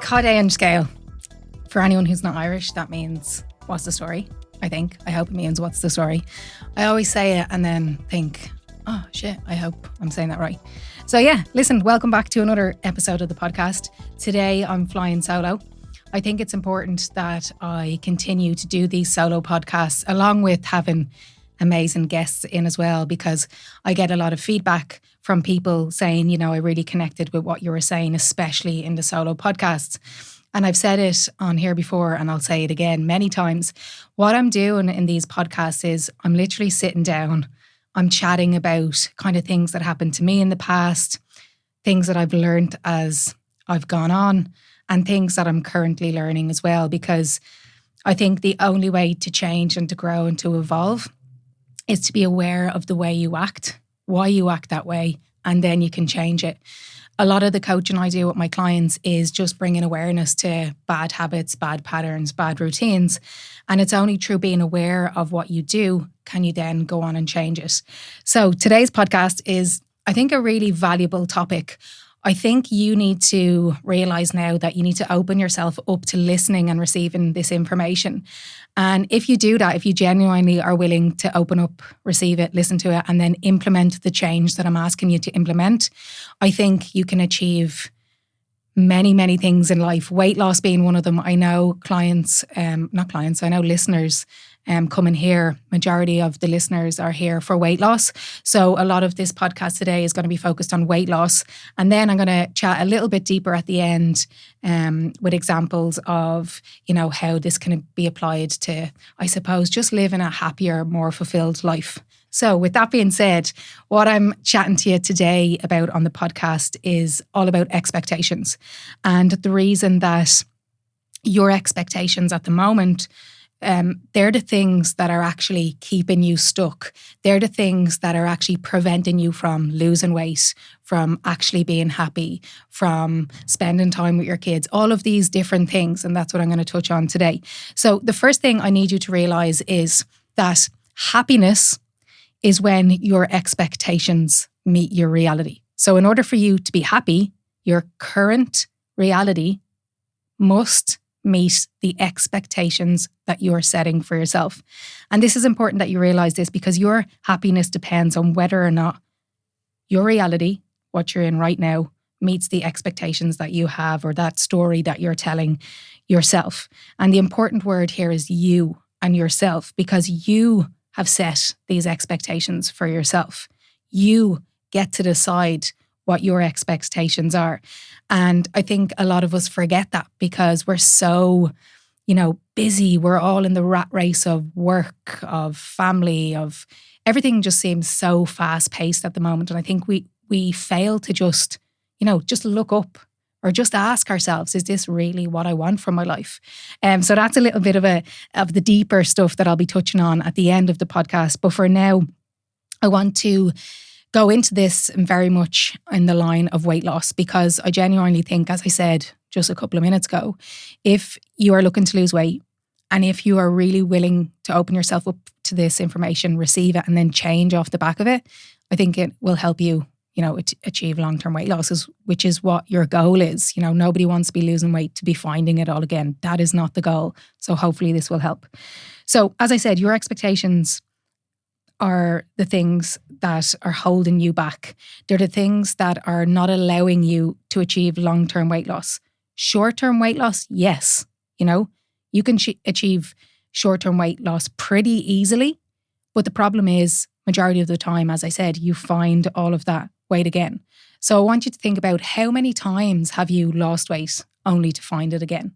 Cadain scale. For anyone who's not Irish, that means what's the story, I think. I hope it means what's the story. I always say it and then think, oh shit, I hope I'm saying that right. So yeah, listen, welcome back to another episode of the podcast. Today I'm flying solo. I think it's important that I continue to do these solo podcasts along with having amazing guests in as well, because I get a lot of feedback from people saying, you know, I really connected with what you were saying, especially in the solo podcasts. And I've said it on here before and I'll say it again many times. What I'm doing in these podcasts is I'm literally sitting down, I'm chatting about kind of things that happened to me in the past, things that I've learned as I've gone on, and things that I'm currently learning as well, because I think the only way to change and to grow and to evolve is to be aware of the way you act, why you act that way, and then you can change it. A lot of the coaching I do with my clients is just bringing awareness to bad habits, bad patterns, bad routines. And it's only through being aware of what you do can you then go on and change it. So today's podcast is, I think, a really valuable topic. I think you need to realize now that you need to open yourself up to listening and receiving this information. And if you do that, if you genuinely are willing to open up, receive it, listen to it, and then implement the change that I'm asking you to implement, I think you can achieve many, many things in life. Weight loss being one of them. I know I know listeners come in here. Majority of the listeners are here for weight loss. So a lot of this podcast today is going to be focused on weight loss. And then I'm going to chat a little bit deeper at the end with examples of, you know, how this can be applied to, I suppose, just living a happier, more fulfilled life. So with that being said, what I'm chatting to you today about on the podcast is all about expectations. And the reason that your expectations at the moment, they're the things that are actually keeping you stuck. They're the things that are actually preventing you from losing weight, from actually being happy, from spending time with your kids, all of these different things. And that's what I'm going to touch on today. So the first thing I need you to realize is that happiness is when your expectations meet your reality. So in order for you to be happy, your current reality must meet the expectations that you're setting for yourself. And this is important that you realize this, because your happiness depends on whether or not your reality, what you're in right now, meets the expectations that you have or that story that you're telling yourself. And the important word here is you and yourself, because you have set these expectations for yourself. You get to decide what your expectations are. And I think a lot of us forget that because we're so, busy. We're all in the rat race of work, of family, of everything just seems so fast paced at the moment. And I think we fail to just look up or just ask ourselves, is this really what I want from my life? So that's a little bit of the deeper stuff that I'll be touching on at the end of the podcast. But for now, I want to go into this very much in the line of weight loss, because I genuinely think, as I said just a couple of minutes ago, if you are looking to lose weight and if you are really willing to open yourself up to this information, receive it, and then change off the back of it, I think it will help you achieve long-term weight losses, which is what your goal is. Nobody wants to be losing weight to be finding it all again. That is not the goal. So hopefully this will help. So as I said, your expectations are the things that are holding you back. They're the things that are not allowing you to achieve long-term weight loss. Short-term weight loss, yes. You can achieve short-term weight loss pretty easily. But the problem is, majority of the time, as I said, you find all of that weight again. So I want you to think about, how many times have you lost weight only to find it again?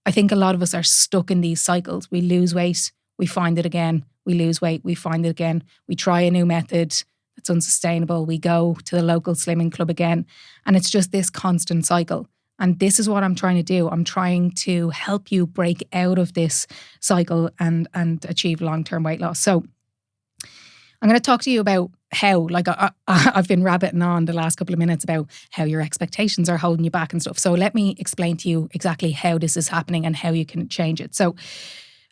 I think a lot of us are stuck in these cycles. We lose weight, we find it again. We lose weight, we find it again. We try a new method that's unsustainable. We go to the local slimming club again. And it's just this constant cycle. And this is what I'm trying to do. I'm trying to help you break out of this cycle and achieve long-term weight loss. So I'm going to talk to you about how, I've been rabbiting on the last couple of minutes about how your expectations are holding you back and stuff. So let me explain to you exactly how this is happening and how you can change it. So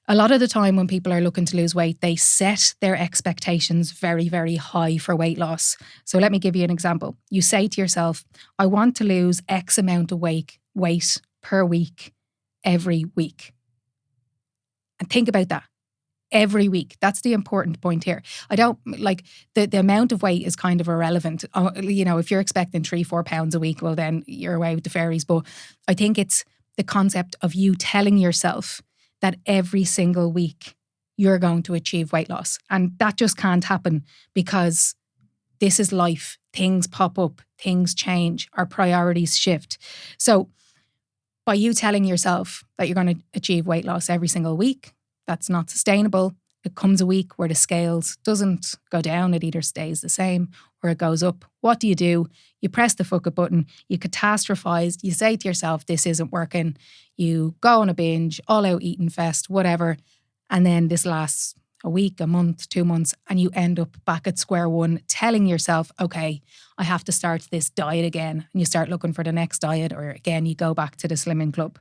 a lot of the time when people are looking to lose weight, they set their expectations very, very high for weight loss. So let me give you an example. You say to yourself, I want to lose X amount of weight per week, every week. And think about that. Every week. That's the important point here. I don't like the amount of weight is kind of irrelevant. If you're expecting 3-4 pounds a week, well, then you're away with the fairies. But I think it's the concept of you telling yourself that every single week you're going to achieve weight loss. And that just can't happen because this is life. Things pop up, things change, our priorities shift. So by you telling yourself that you're going to achieve weight loss every single week, that's not sustainable. It comes a week where the scales doesn't go down. It either stays the same or it goes up. What do? You press the fuck it button. You catastrophize. You say to yourself, this isn't working. You go on a binge, all out eating fest, whatever. And then this lasts a week, a month, 2 months, and you end up back at square one telling yourself, okay, I have to start this diet again. And you start looking for the next diet, or again, you go back to the slimming club.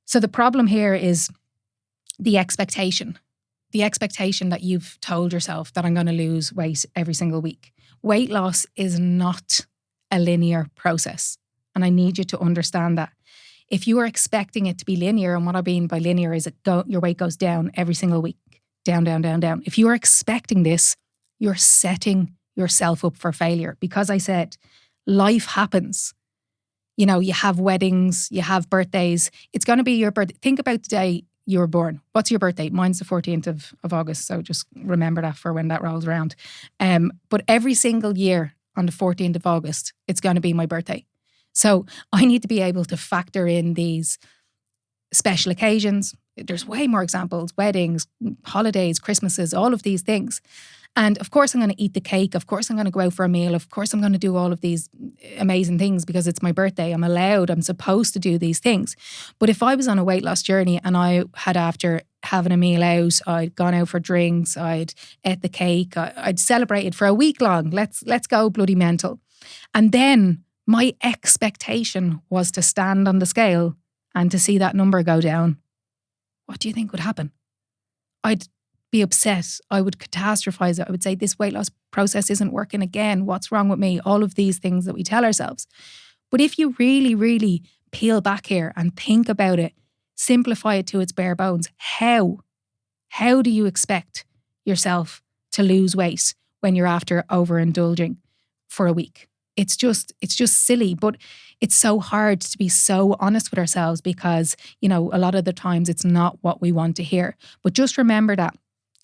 So the problem here is the expectation that you've told yourself that I'm going to lose weight every single week. Weight loss is not a linear process. And I need you to understand that. If you are expecting it to be linear, and what I mean by linear is your weight goes down every single week, down, down, down, down. If you are expecting this, you're setting yourself up for failure. Because I said, life happens. You have weddings, you have birthdays. It's going to be your birthday. Think about the day you were born. What's your birthday? Mine's the 14th of August. So just remember that for when that rolls around. But every single year on the 14th of August, it's going to be my birthday. So I need to be able to factor in these special occasions. There's way more examples, weddings, holidays, Christmases, all of these things. And of course I'm going to eat the cake. Of course I'm going to go out for a meal. Of course I'm going to do all of these amazing things because it's my birthday. I'm allowed, I'm supposed to do these things. But if I was on a weight loss journey and I had, after having a meal out, I'd gone out for drinks, I'd ate the cake, I'd celebrated for a week long. Let's go bloody mental. And then my expectation was to stand on the scale and to see that number go down. What do you think would happen? I'd be upset. I would catastrophize it. I would say this weight loss process isn't working again. What's wrong with me? All of these things that we tell ourselves. But if you really, really peel back here and think about it, simplify it to its bare bones, how do you expect yourself to lose weight when you're after overindulging for a week? It's just silly, but it's so hard to be so honest with ourselves because, a lot of the times it's not what we want to hear. But just remember that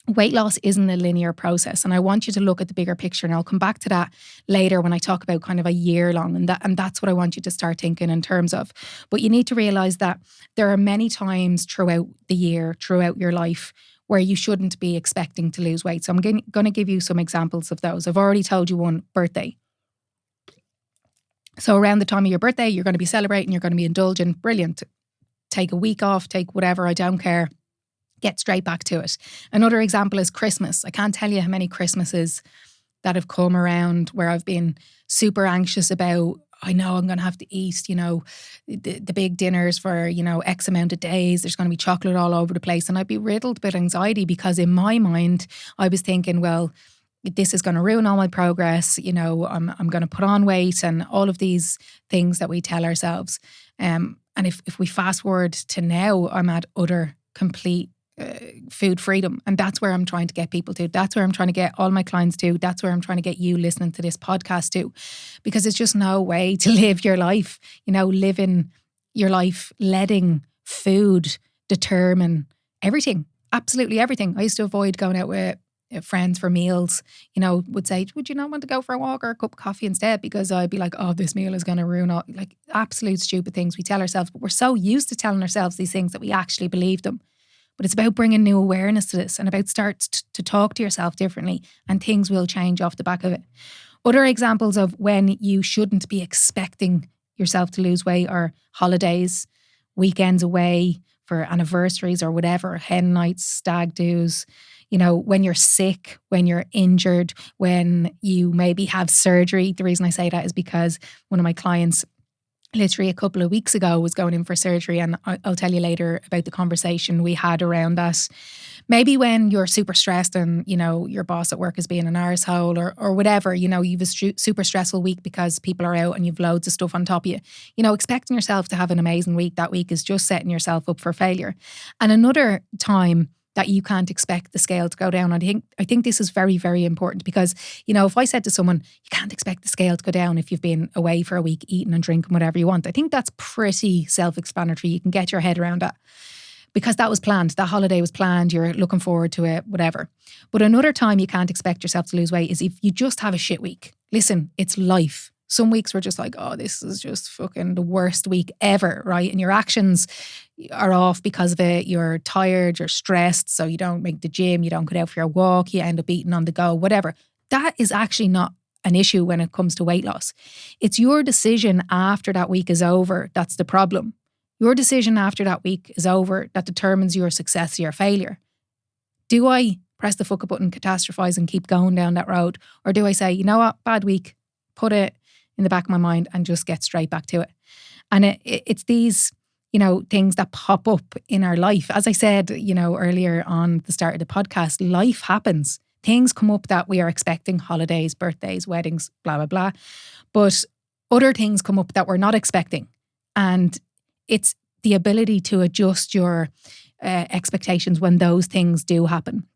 weight loss isn't a linear process. And I want you to look at the bigger picture. And I'll come back to that later when I talk about kind of a year long. And that's what I want you to start thinking in terms of. But you need to realize that there are many times throughout the year, throughout your life, where you shouldn't be expecting to lose weight. So I'm going to give you some examples of those. I've already told you one, birthday. So around the time of your birthday, you're going to be celebrating, you're going to be indulging. Brilliant. Take a week off, take whatever, I don't care. Get straight back to it. Another example is Christmas. I can't tell you how many Christmases that have come around where I've been super anxious about, I know I'm going to have to eat, the big dinners for, X amount of days. There's going to be chocolate all over the place. And I'd be riddled with anxiety because in my mind, I was thinking, well, this is going to ruin all my progress. I'm going to put on weight and all of these things that we tell ourselves. And if we fast forward to now, I'm at utter complete food freedom. And that's where I'm trying to get people to. That's where I'm trying to get all my clients to. That's where I'm trying to get you listening to this podcast to. Because it's just no way to live your life, living your life, letting food determine everything, absolutely everything. I used to avoid going out with friends for meals, would say, would you not want to go for a walk or a cup of coffee instead? Because I'd be like, oh, this meal is going to ruin all, like absolute stupid things we tell ourselves. But we're so used to telling ourselves these things that we actually believe them. But it's about bringing new awareness to this and about start to talk to yourself differently, and things will change off the back of it. Other examples of when you shouldn't be expecting yourself to lose weight are holidays, weekends away for anniversaries or whatever, hen nights, stag do's, when you're sick, when you're injured, when you maybe have surgery. The reason I say that is because one of my clients literally a couple of weeks ago was going in for surgery, and I'll tell you later about the conversation we had around that. Maybe when you're super stressed and, your boss at work is being an arsehole or whatever, you've a super stressful week because people are out and you've loads of stuff on top of you. Expecting yourself to have an amazing week that week is just setting yourself up for failure. And another time that you can't expect the scale to go down. I think this is very, very important because, if I said to someone, you can't expect the scale to go down if you've been away for a week eating and drinking whatever you want, I think that's pretty self-explanatory. You can get your head around that because that was planned. That holiday was planned. You're looking forward to it, whatever. But another time you can't expect yourself to lose weight is if you just have a shit week. Listen, it's life. Some weeks we're just like, oh, this is just fucking the worst week ever, right? And your actions are off because of it. You're tired, you're stressed, so you don't make the gym, you don't get out for your walk, you end up eating on the go, whatever. That is actually not an issue when it comes to weight loss. It's your decision after that week is over that's the problem. Your decision after that week is over that determines your success or your failure. Do I press the fuck up button, catastrophize and keep going down that road? Or do I say, you know what, bad week, put it in the back of my mind and just get straight back to it? And it's these, things that pop up in our life. As I said, earlier on the start of the podcast, life happens. Things come up that we are expecting, holidays, birthdays, weddings, blah, blah, blah. But other things come up that we're not expecting. And it's the ability to adjust your expectations when those things do happen.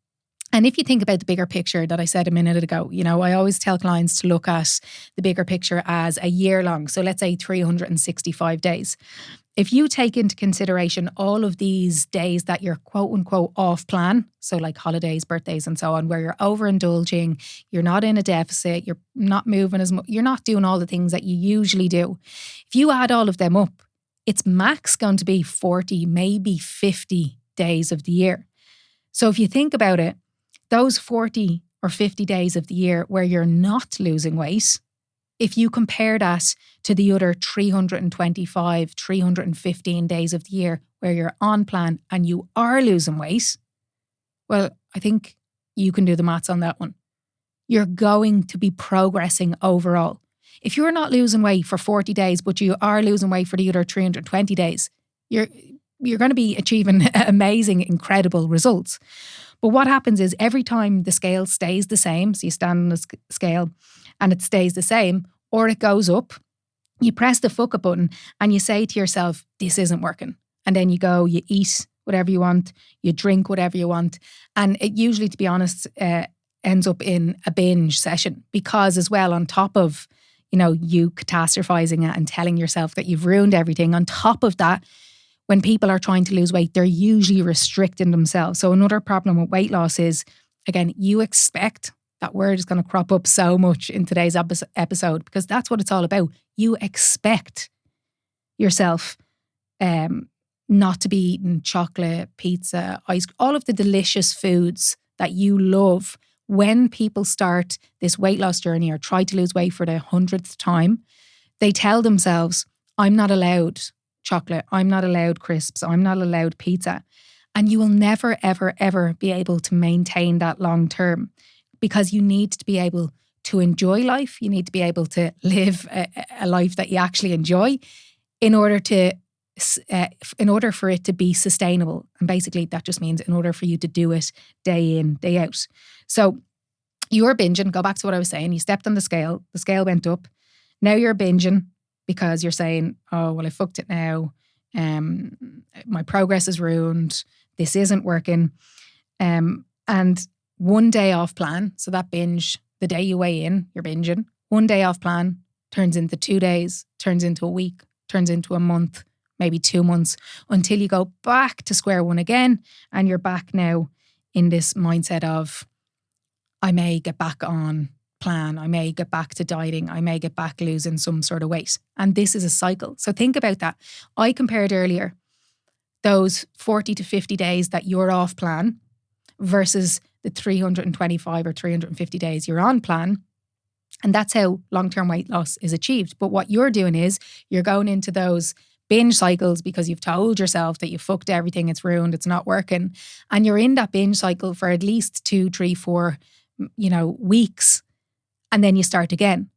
And if you think about the bigger picture that I said a minute ago, I always tell clients to look at the bigger picture as a year long. So let's say 365 days. If you take into consideration all of these days that you're quote unquote off plan, so like holidays, birthdays and so on, where you're overindulging, you're not in a deficit, you're not moving as much, you're not doing all the things that you usually do. If you add all of them up, it's max going to be 40, maybe 50 days of the year. So if you think about it, those 40 or 50 days of the year where you're not losing weight, if you compare that to the other 325, 315 days of the year where you're on plan and you are losing weight, well, I think you can do the maths on that one. You're going to be progressing overall. If you're not losing weight for 40 days, but you are losing weight for the other 320 days, you're going to be achieving amazing, incredible results. But what happens is every time the scale stays the same, so you stand on the scale and it stays the same, or it goes up, you press the fuck up button and you say to yourself, this isn't working. And then you go, you eat whatever you want, you drink whatever you want. And it usually, to be honest, ends up in a binge session because as well, on top of, you catastrophizing it and telling yourself that you've ruined everything, on top of that, when people are trying to lose weight, they're usually restricting themselves. So another problem with weight loss is, again, you expect, that word is going to crop up so much in today's episode because that's what it's all about. You expect yourself not to be eating chocolate, pizza, ice, all of the delicious foods that you love. When people start this weight loss journey or try to lose weight for the 100th time, they tell themselves, I'm not allowed chocolate, I'm not allowed crisps, I'm not allowed pizza. And you will never, ever, ever be able to maintain that long term because you need to be able to enjoy life. You need to be able to live a life that you actually enjoy in order for it to be sustainable. And basically that just means in order for you to do it day in, day out. So you're binging, go back to what I was saying, you stepped on the scale went up. Now you're binging because you're saying, oh, well, I fucked it now. My progress is ruined. This isn't working. And one day off plan, so that binge, the day you weigh in, you're binging. One day off plan turns into 2 days, turns into a week, turns into a month, maybe 2 months, until you go back to square one again. And you're back now in this mindset of, I may get back on plan, I may get back to dieting, I may get back losing some sort of weight. And this is a cycle. So think about that. I compared earlier those 40 to 50 days that you're off plan versus the 325 or 350 days you're on plan. And that's how long-term weight loss is achieved. But what you're doing is you're going into those binge cycles because you've told yourself that you fucked everything, it's ruined, it's not working. And you're in that binge cycle for at least 2, 3, 4, weeks. And then you start again.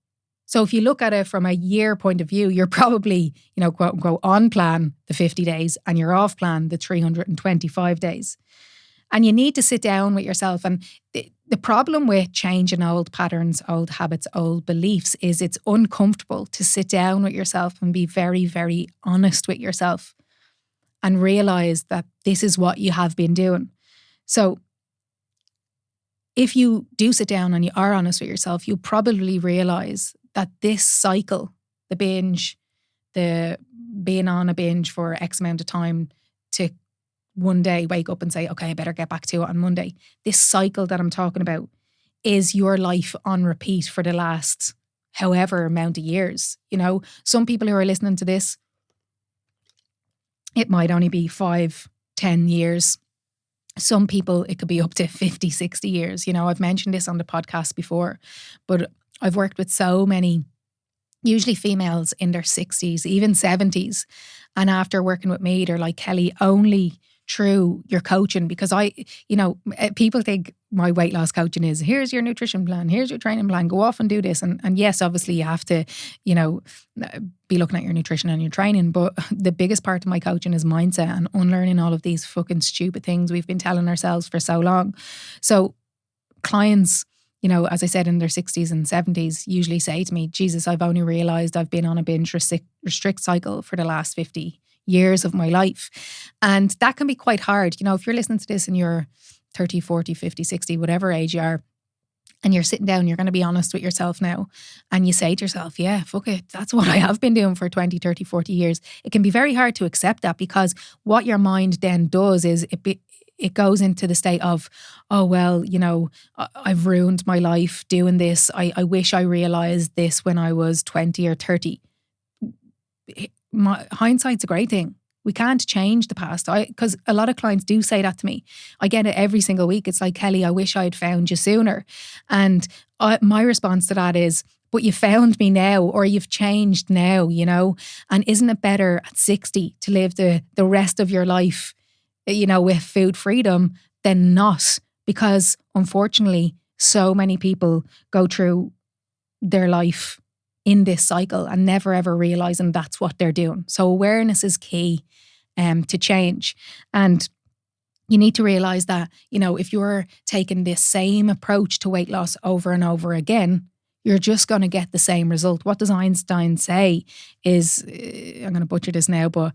So if you look at it from a year point of view, you're probably, quote unquote, on plan the 50 days and you're off plan the 325 days. And you need to sit down with yourself. And the problem with changing old patterns, old habits, old beliefs is it's uncomfortable to sit down with yourself and be very, very honest with yourself and realize that this is what you have been doing. So if you do sit down and you are honest with yourself, you'll probably realize that this cycle, the binge, the being on a binge for X amount of time to one day wake up and say, okay, I better get back to it on Monday. This cycle that I'm talking about is your life on repeat for the last however amount of years. Some people who are listening to this, it might only be 5-10 years. Some people, it could be up to 50, 60 years. I've mentioned this on the podcast before, but I've worked with so many, usually females in their 60s, even 70s. And after working with me, they're like, Kellie, only through your coaching, because people think my weight loss coaching is, here's your nutrition plan, here's your training plan, go off and do this. And yes, obviously you have to, be looking at your nutrition and your training. But the biggest part of my coaching is mindset and unlearning all of these fucking stupid things we've been telling ourselves for so long. So clients, as I said, in their 60s and 70s usually say to me, Jesus, I've only realised I've been on a binge restrict cycle for the last 50 years of my life. And that can be quite hard. If you're listening to this and you're 30, 40, 50, 60, whatever age you are, and you're sitting down, you're going to be honest with yourself now. And you say to yourself, yeah, fuck it. That's what I have been doing for 20, 30, 40 years. It can be very hard to accept that, because what your mind then does is it goes into the state of, oh, well, I've ruined my life doing this. I wish I realised this when I was 20 or 30. Hindsight's a great thing. We can't change the past. Because a lot of clients do say that to me. I get it every single week. It's like, Kellie, I wish I'd found you sooner. And my response to that is, but you found me now, or you've changed now, And isn't it better at 60 to live the rest of your life, with food freedom than not? Because unfortunately, so many people go through their life in this cycle and never ever realizing that's what they're doing. So awareness is key to change. And you need to realize that, if you're taking this same approach to weight loss over and over again, you're just going to get the same result. What does Einstein say is, I'm going to butcher this now, but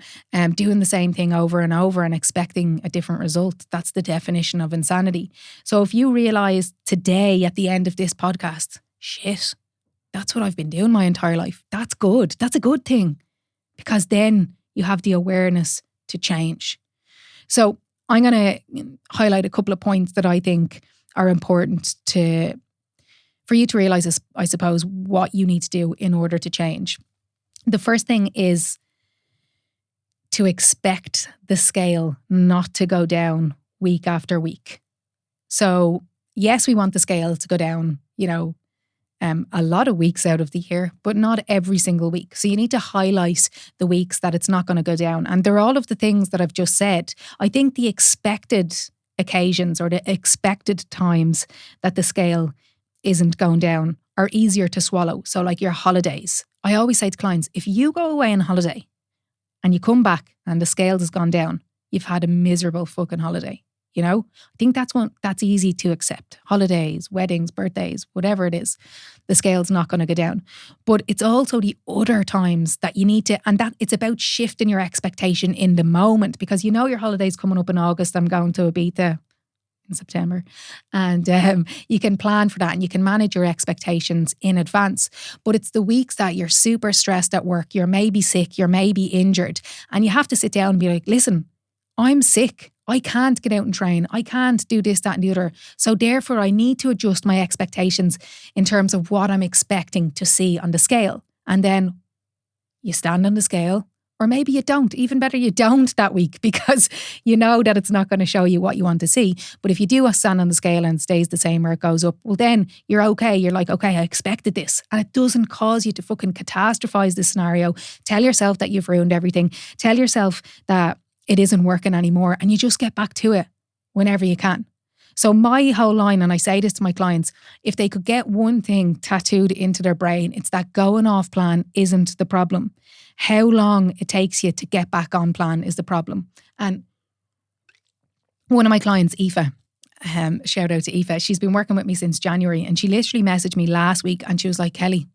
doing the same thing over and over and expecting a different result, that's the definition of insanity. So if you realize today at the end of this podcast, shit, that's what I've been doing my entire life, that's good. That's a good thing, because then you have the awareness to change. So I'm going to highlight a couple of points that I think are important for you to realize, I suppose, what you need to do in order to change. The first thing is to expect the scale not to go down week after week. So yes, we want the scale to go down, a lot of weeks out of the year, but not every single week. So you need to highlight the weeks that it's not going to go down. And they're all of the things that I've just said. I think the expected occasions or the expected times that the scale isn't going down are easier to swallow. So like your holidays. I always say to clients, if you go away on holiday and you come back and the scale has gone down, you've had a miserable fucking holiday. I think that's easy to accept. Holidays, weddings, birthdays, whatever it is, the scale's not going to go down. But it's also the other times that you need to, and that it's about shifting your expectation in the moment, because your holiday's coming up in August. I'm going to Ibiza in September, and you can plan for that and you can manage your expectations in advance. But it's the weeks that you're super stressed at work, you're maybe sick, you're maybe injured, and you have to sit down and be like, listen, I'm sick. I can't get out and train. I can't do this, that and the other. So therefore I need to adjust my expectations in terms of what I'm expecting to see on the scale. And then you stand on the scale, or maybe you don't. Even better, you don't that week, because you know that it's not going to show you what you want to see. But if you do stand on the scale and it stays the same or it goes up, well then you're okay. You're like, okay, I expected this. And it doesn't cause you to fucking catastrophize the scenario. Tell yourself that you've ruined everything. Tell yourself that it isn't working anymore, and you just get back to it whenever you can. So my whole line, and I say this to my clients, if they could get one thing tattooed into their brain, it's that going off plan isn't the problem. How long it takes you to get back on plan is the problem. And one of my clients, Aoife, shout out to Aoife, she's been working with me since January, and she literally messaged me last week and she was like, Kellie,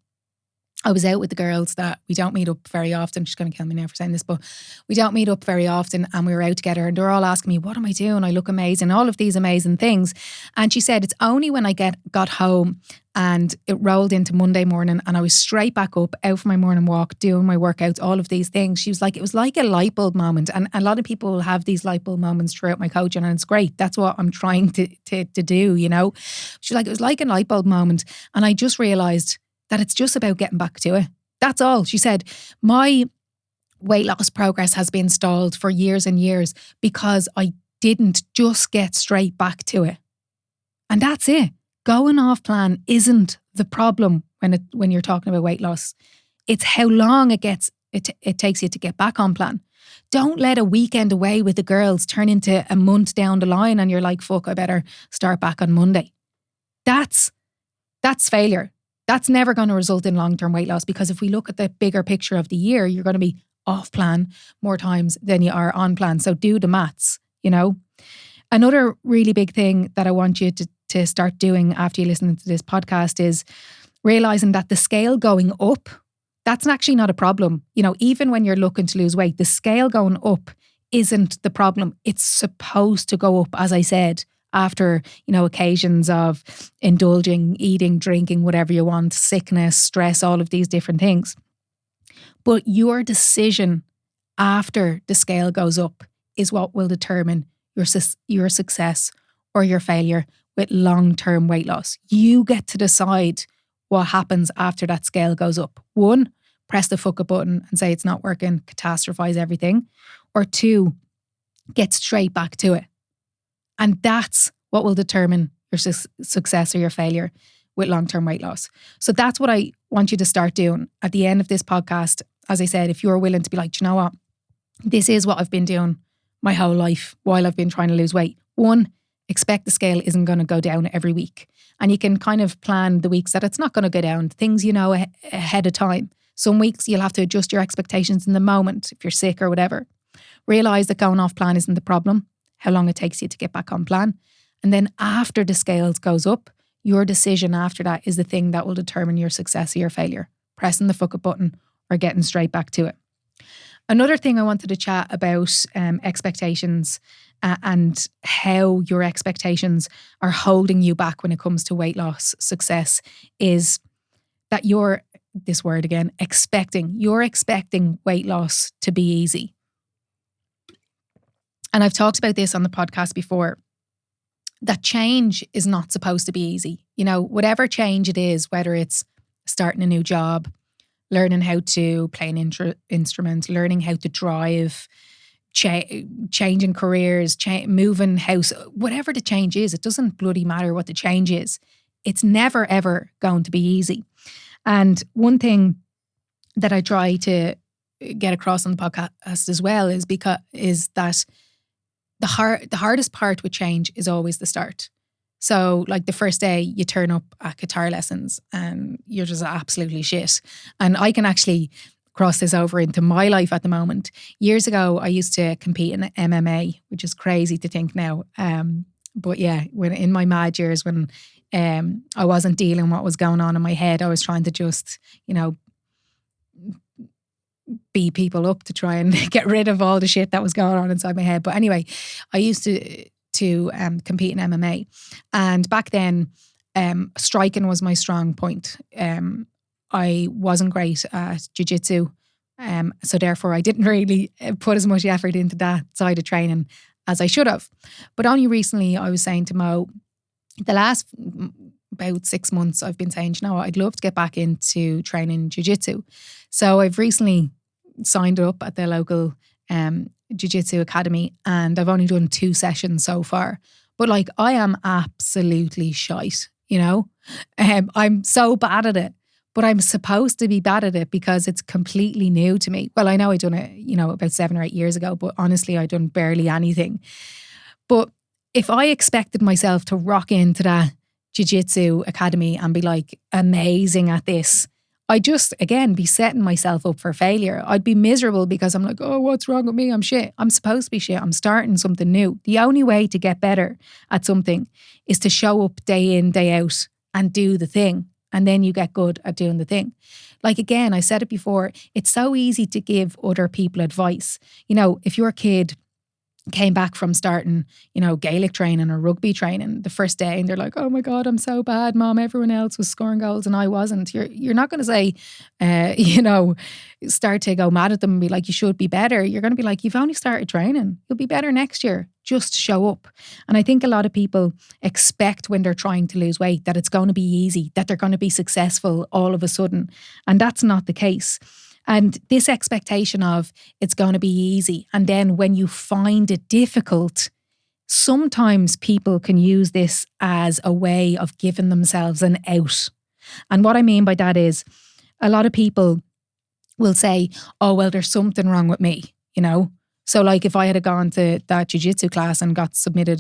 I was out with the girls that we don't meet up very often. She's going to kill me now for saying this, but we don't meet up very often, and we were out together and they're all asking me, what am I doing? I look amazing, all of these amazing things. And she said, it's only when I got home and it rolled into Monday morning and I was straight back up, out for my morning walk, doing my workouts, all of these things. She was like, it was like a light bulb moment. And a lot of people have these light bulb moments throughout my coaching, and it's great. That's what I'm trying to do, you know. She's like, it was like a light bulb moment. And I just realised that it's just about getting back to it. That's all. She said, my weight loss progress has been stalled for years and years because I didn't just get straight back to it. And that's it. Going off plan isn't the problem when you're talking about weight loss. It's how long it takes you to get back on plan. Don't let a weekend away with the girls turn into a month down the line and you're like, fuck, I better start back on Monday. That's failure. That's never going to result in long-term weight loss, because if we look at the bigger picture of the year, you're going to be off plan more times than you are on plan. So do the maths, you know. Another really big thing that I want you to start doing after you listen to this podcast is realizing that the scale going up, that's actually not a problem. You know, even when you're looking to lose weight, the scale going up isn't the problem. It's supposed to go up, as I said, after, you know, occasions of indulging, eating, drinking, whatever you want, sickness, stress, all of these different things. But your decision after the scale goes up is what will determine your success or your failure with long-term weight loss. You get to decide what happens after that scale goes up. 1, press the fuck up button and say it's not working, catastrophize everything. Or 2, get straight back to it. And that's what will determine your success or your failure with long-term weight loss. So that's what I want you to start doing at the end of this podcast. As I said, if you're willing to be like, do you know what? This is what I've been doing my whole life while I've been trying to lose weight. 1, expect the scale isn't going to go down every week. And you can kind of plan the weeks that it's not going to go down, things you know ahead of time. Some weeks you'll have to adjust your expectations in the moment if you're sick or whatever. Realise that going off plan isn't the problem, how long it takes you to get back on plan. And then after the scales goes up, your decision after that is the thing that will determine your success or your failure. Pressing the fuck up button or getting straight back to it. Another thing I wanted to chat about expectations and how your expectations are holding you back when it comes to weight loss success is that you're expecting weight loss to be easy. And I've talked about this on the podcast before, that change is not supposed to be easy. You know, whatever change it is, whether it's starting a new job, learning how to play an instrument, learning how to drive, changing careers, moving house, whatever the change is, it doesn't bloody matter what the change is. It's never, ever going to be easy. And one thing that I try to get across on the podcast as well is that the hardest part with change is always the start. So like the first day you turn up at guitar lessons and you're just absolutely shit. And I can actually cross this over into my life at the moment. Years ago, I used to compete in MMA, which is crazy to think now. But yeah, when in my mad years, when I wasn't dealing what was going on in my head, I was trying to just, you know, beat people up to try and get rid of all the shit that was going on inside my head. But anyway, I used to compete in MMA, and back then striking was my strong point. I wasn't great at jiu-jitsu, so therefore I didn't really put as much effort into that side of training as I should have. But only recently I was saying to Mo, the last about 6 months I've been saying, you know what, I'd love to get back into training jiu-jitsu. So I've recently signed up at the local jiu-jitsu academy, and I've only done 2 sessions so far. But like, I am absolutely shite, you know. I'm so bad at it, but I'm supposed to be bad at it because it's completely new to me. Well, I know I done it, you know, about 7 or 8 years ago, but honestly, I done barely anything. But if I expected myself to rock into that jiu-jitsu academy and be like amazing at this, I'd just, again, be setting myself up for failure. I'd be miserable because I'm like, oh, what's wrong with me? I'm shit. I'm supposed to be shit. I'm starting something new. The only way to get better at something is to show up day in, day out and do the thing. And then you get good at doing the thing. Like, again, I said it before, it's so easy to give other people advice. You know, if your kid came back from starting, you know, Gaelic training or rugby training the first day and they're like, oh my God, I'm so bad, Mom. Everyone else was scoring goals and I wasn't. You're not going to say, you know, start to go mad at them and be like, you should be better. You're going to be like, you've only started training. You'll be better next year. Just show up. And I think a lot of people expect when they're trying to lose weight that it's going to be easy, that they're going to be successful all of a sudden. And that's not the case. And this expectation of it's going to be easy. And then when you find it difficult, sometimes people can use this as a way of giving themselves an out. And what I mean by that is a lot of people will say, oh, well, there's something wrong with me, you know? So like if I had gone to that jiu-jitsu class and got submitted,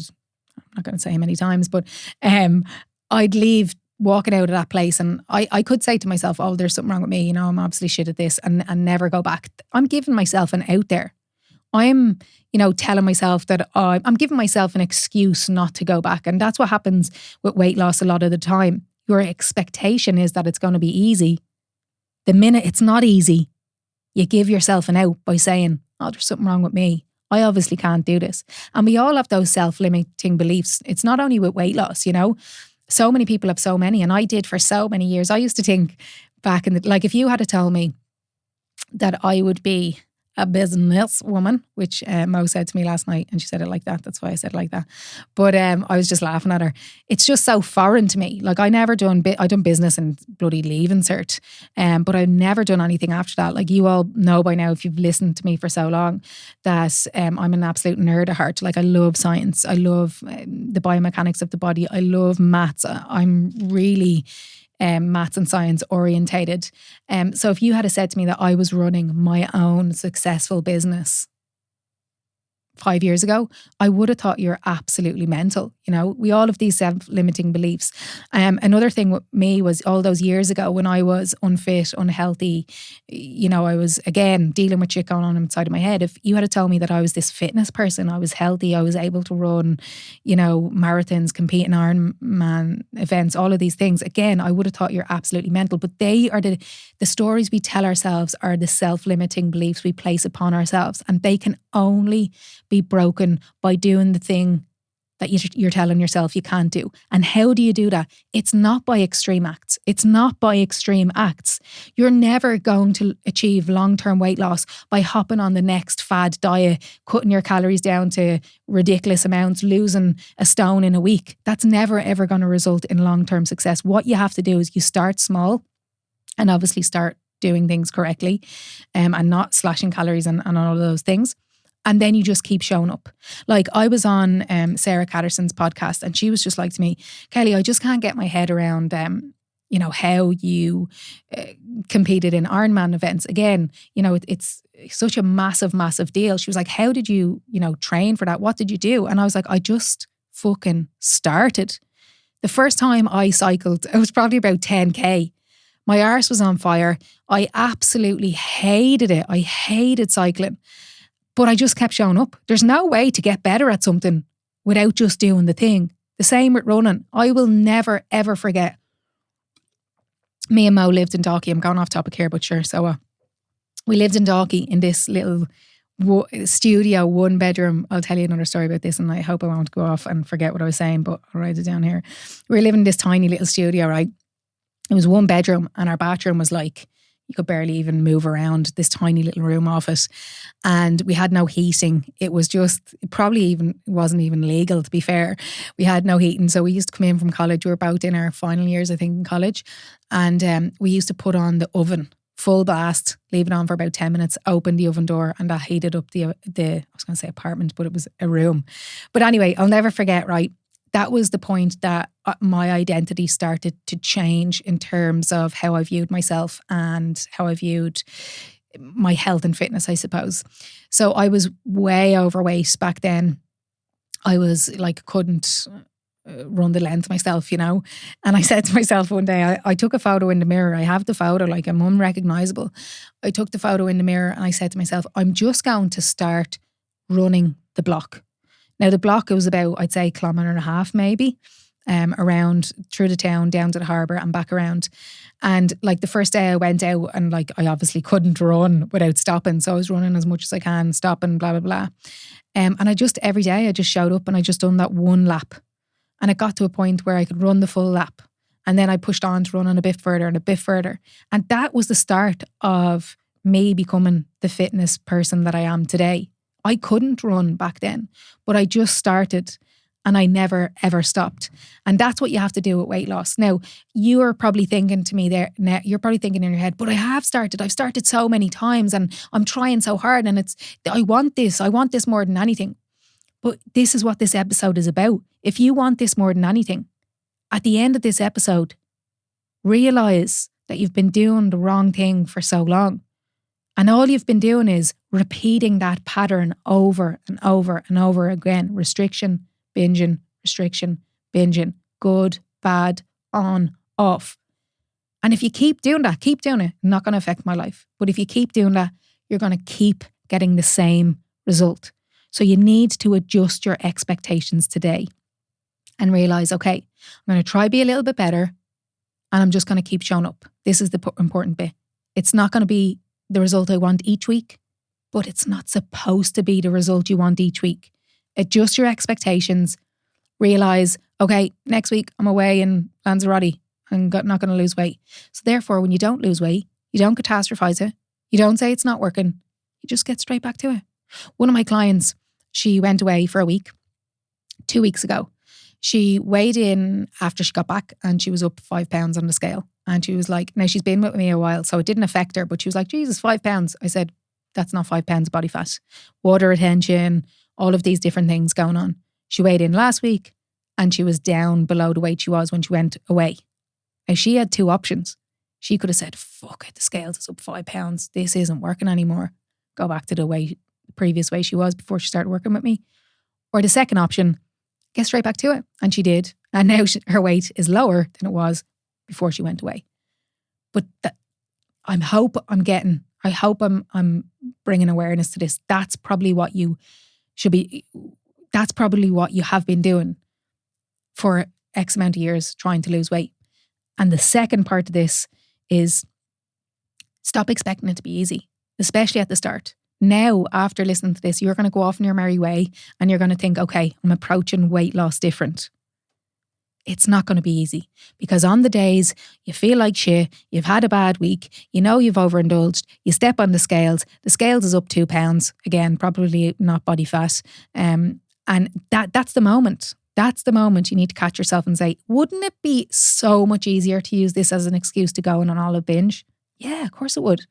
I'm not going to say how many times, but I'd leave walking out of that place and I could say to myself, oh, there's something wrong with me, you know, I'm obviously shit at this and never go back. I'm giving myself an out there. I'm, you know, telling myself that I'm giving myself an excuse not to go back. And that's what happens with weight loss a lot of the time. Your expectation is that it's going to be easy. The minute it's not easy, you give yourself an out by saying, oh, there's something wrong with me. I obviously can't do this. And we all have those self-limiting beliefs. It's not only with weight loss, you know. So many people have so many, and I did for so many years. I used to think back in like if you had told me that I would be a business woman, which Mo said to me last night, and she said it like that. That's why I said it like that. But I was just laughing at her. It's just so foreign to me. Like I done business and bloody leaving cert, but I've never done anything after that. Like you all know by now, if you've listened to me for so long, that I'm an absolute nerd at heart. Like I love science. I love the biomechanics of the body. I love maths. I'm really maths and science orientated. So if you had said to me that I was running my own successful business 5 years ago, I would have thought you're absolutely mental. You know, we all have these self-limiting beliefs. Another thing with me was all those years ago when I was unfit, unhealthy, you know, I was again dealing with shit going on inside of my head. If you had told me that I was this fitness person, I was healthy, I was able to run, you know, marathons, compete in Ironman events, all of these things, again, I would have thought you're absolutely mental. But they are the stories we tell ourselves, are the self-limiting beliefs we place upon ourselves, and they can only be broken by doing the thing that you're telling yourself you can't do. And how do you do that? It's not by extreme acts. It's not by extreme acts. You're never going to achieve long-term weight loss by hopping on the next fad diet, cutting your calories down to ridiculous amounts, losing a stone in a week. That's never, ever going to result in long-term success. What you have to do is you start small and obviously start doing things correctly and not slashing calories and all of those things. And then you just keep showing up. Like I was on Sarah Catterson's podcast and she was just like to me, Kellie, I just can't get my head around, you know, how you competed in Ironman events. Again, you know, it's such a massive, massive deal. She was like, how did you, you know, train for that? What did you do? And I was like, I just fucking started. The first time I cycled, it was probably about 10K. My arse was on fire. I absolutely hated it. I hated cycling. But I just kept showing up. There's no way to get better at something without just doing the thing. The same with running. I will never, ever forget. Me and Mo lived in Dalkey. I'm going off topic here, but sure. So we lived in Dalkey in this little studio, 1 bedroom. I'll tell you another story about this and I hope I won't go off and forget what I was saying, but I'll write it down here. We were living in this tiny little studio, right? It was 1 bedroom and our bathroom was like, you could barely even move around this tiny little room off it. And we had no heating. It was just, it probably even wasn't even legal, to be fair. We had no heating. So we used to come in from college. We were about in our final years, I think, in college. And we used to put on the oven, full blast, leave it on for about 10 minutes, open the oven door, and that heated up the I was going to say apartment, but it was a room. But anyway, I'll never forget, right? That was the point that my identity started to change in terms of how I viewed myself and how I viewed my health and fitness, I suppose. So I was way overweight back then. I was like, couldn't run the length myself, And I said to myself one day, I took a photo in the mirror. I have the photo, like I'm unrecognizable. I took the photo in the mirror and I said to myself, I'm just going to start running the block. Now, the block, it was about, I'd say, 1.5 kilometres maybe, around through the town, down to the harbour and back around. And like the first day I went out and like I obviously couldn't run without stopping. So I was running as much as I can, stopping, blah, blah, blah. And I just, every day I just showed up and I just done that one lap. And it got to a point where I could run the full lap. And then I pushed on to running a bit further and a bit further. And that was the start of me becoming the fitness person that I am today. I couldn't run back then, but I just started and I never ever stopped. And that's what you have to do with weight loss. Now, you are probably thinking to me there, now you're probably thinking in your head, but I've started so many times and I'm trying so hard and I want this more than anything. But this is what this episode is about. If you want this more than anything, at the end of this episode, realize that you've been doing the wrong thing for so long. And all you've been doing is repeating that pattern over and over and over again. Restriction, binging, restriction, binging. Good, bad, on, off. And if you keep doing that, keep doing it. Not going to affect my life. But if you keep doing that, you're going to keep getting the same result. So you need to adjust your expectations today and realize, okay, I'm going to try be a little bit better and I'm just going to keep showing up. This is the important bit. It's not going to be the result I want each week, but it's not supposed to be the result you want each week. Adjust your expectations. Realize, okay, next week I'm away in Lanzarote. I'm not going to lose weight. So therefore, when you don't lose weight, you don't catastrophize it. You don't say it's not working. You just get straight back to it. One of my clients, she went away for a week, 2 weeks ago. She weighed in after she got back and she was up 5 pounds on the scale. And she was like, now she's been with me a while, so it didn't affect her, but she was like, Jesus, 5 pounds. I said, that's not 5 pounds of body fat. Water retention, all of these different things going on. She weighed in last week and she was down below the weight she was when she went away. Now she had 2 options. She could have said, fuck it, the scales is up 5 pounds. This isn't working anymore. Go back to the previous way she was before she started working with me. Or the second option, get straight back to it. And she did. And now her weight is lower than it was before she went away. But I hope I'm bringing awareness to this. That's probably what you should be. That's probably what you have been doing for X amount of years, trying to lose weight. And the second part of this is stop expecting it to be easy, especially at the start. Now, after listening to this, you're going to go off in your merry way and you're going to think, okay, I'm approaching weight loss different. It's not going to be easy because on the days you feel like shit, you've had a bad week, you know you've overindulged, you step on the scales is up 2 pounds, again, probably not body fat. And that's the moment. That's the moment you need to catch yourself and say, wouldn't it be so much easier to use this as an excuse to go on an olive binge? Yeah, of course it would.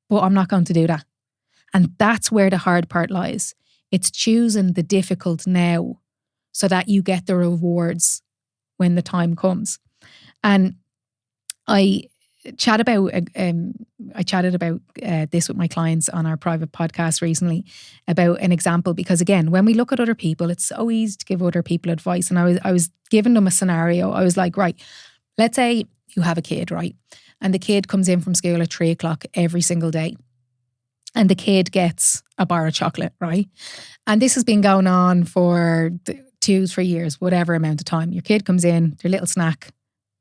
But I'm not going to do that. And that's where the hard part lies. It's choosing the difficult now so that you get the rewards when the time comes. And I chatted about this with my clients on our private podcast recently about an example, because again, when we look at other people, it's so easy to give other people advice. And I was giving them a scenario. I was like, right, let's say you have a kid, right? And the kid comes in from school at 3:00 every single day. And the kid gets a bar of chocolate, right? And this has been going on for 2-3 years, whatever amount of time. Your kid comes in, their little snack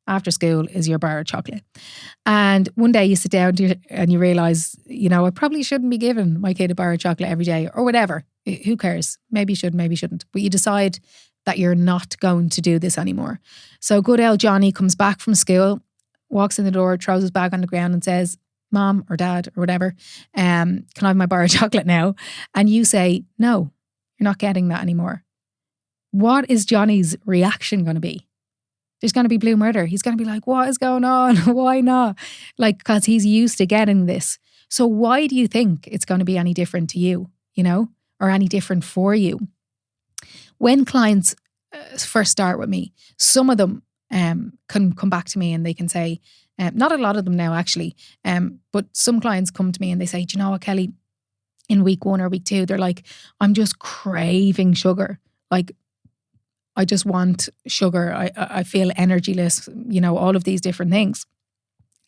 after school is your bar of chocolate. And one day you sit down and you realise, I probably shouldn't be giving my kid a bar of chocolate every day or whatever. Who cares? Maybe you should, maybe you shouldn't. But you decide that you're not going to do this anymore. So good old Johnny comes back from school, walks in the door, throws his bag on the ground and says, Mom or Dad or whatever, can I have my bar of chocolate now? And you say, no, you're not getting that anymore. What is Johnny's reaction going to be? There's going to be blue murder. He's going to be like, what is going on? Why not? Because he's used to getting this. So why do you think it's going to be any different to you, or any different for you? When clients first start with me, some of them can come back to me and they can say, not a lot of them now actually, but some clients come to me and they say, do you know what, Kellie, in week 1 or week 2, they're like, I'm just craving sugar. Like, I just want sugar. I feel energyless, all of these different things.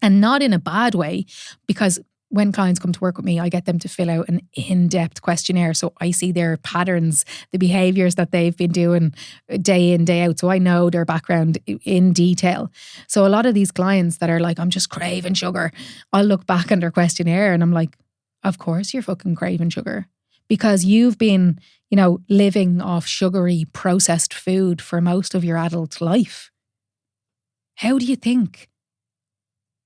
And not in a bad way, because when clients come to work with me, I get them to fill out an in-depth questionnaire. So I see their patterns, the behaviors that they've been doing day in, day out. So I know their background in detail. So a lot of these clients that are like, I'm just craving sugar, I'll look back on their questionnaire and I'm like, of course you're fucking craving sugar. Because you've been, living off sugary processed food for most of your adult life. How do you think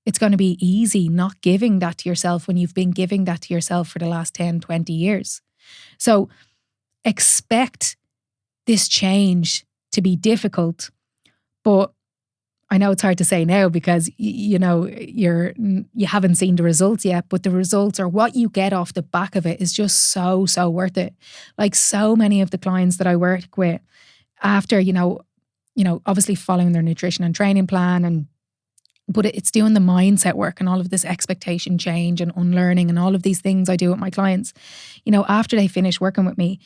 it's going to be easy not giving that to yourself when you've been giving that to yourself for the last 10, 20 years? So expect this change to be difficult, but I know it's hard to say now because you haven't seen the results yet, but the results or what you get off the back of it is just so worth it. Like so many of the clients that I work with after, obviously following their nutrition and training plan but it's doing the mindset work and all of this expectation change and unlearning and all of these things I do with my clients, after they finish working with me,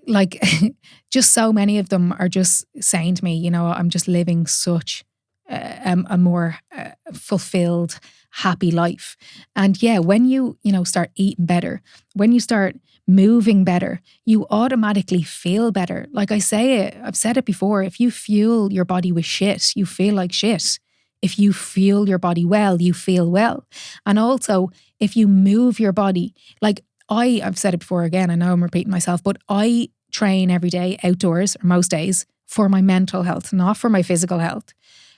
like just so many of them are just saying to me, I'm just living such a more fulfilled, happy life. And yeah, when you start eating better, when you start moving better, you automatically feel better. Like I've said it before, if you fuel your body with shit, you feel like shit. If you fuel your body well, you feel well. And also, if you move your body, like I've said it before again, I know I'm repeating myself, but I train every day outdoors, or most days, for my mental health, not for my physical health.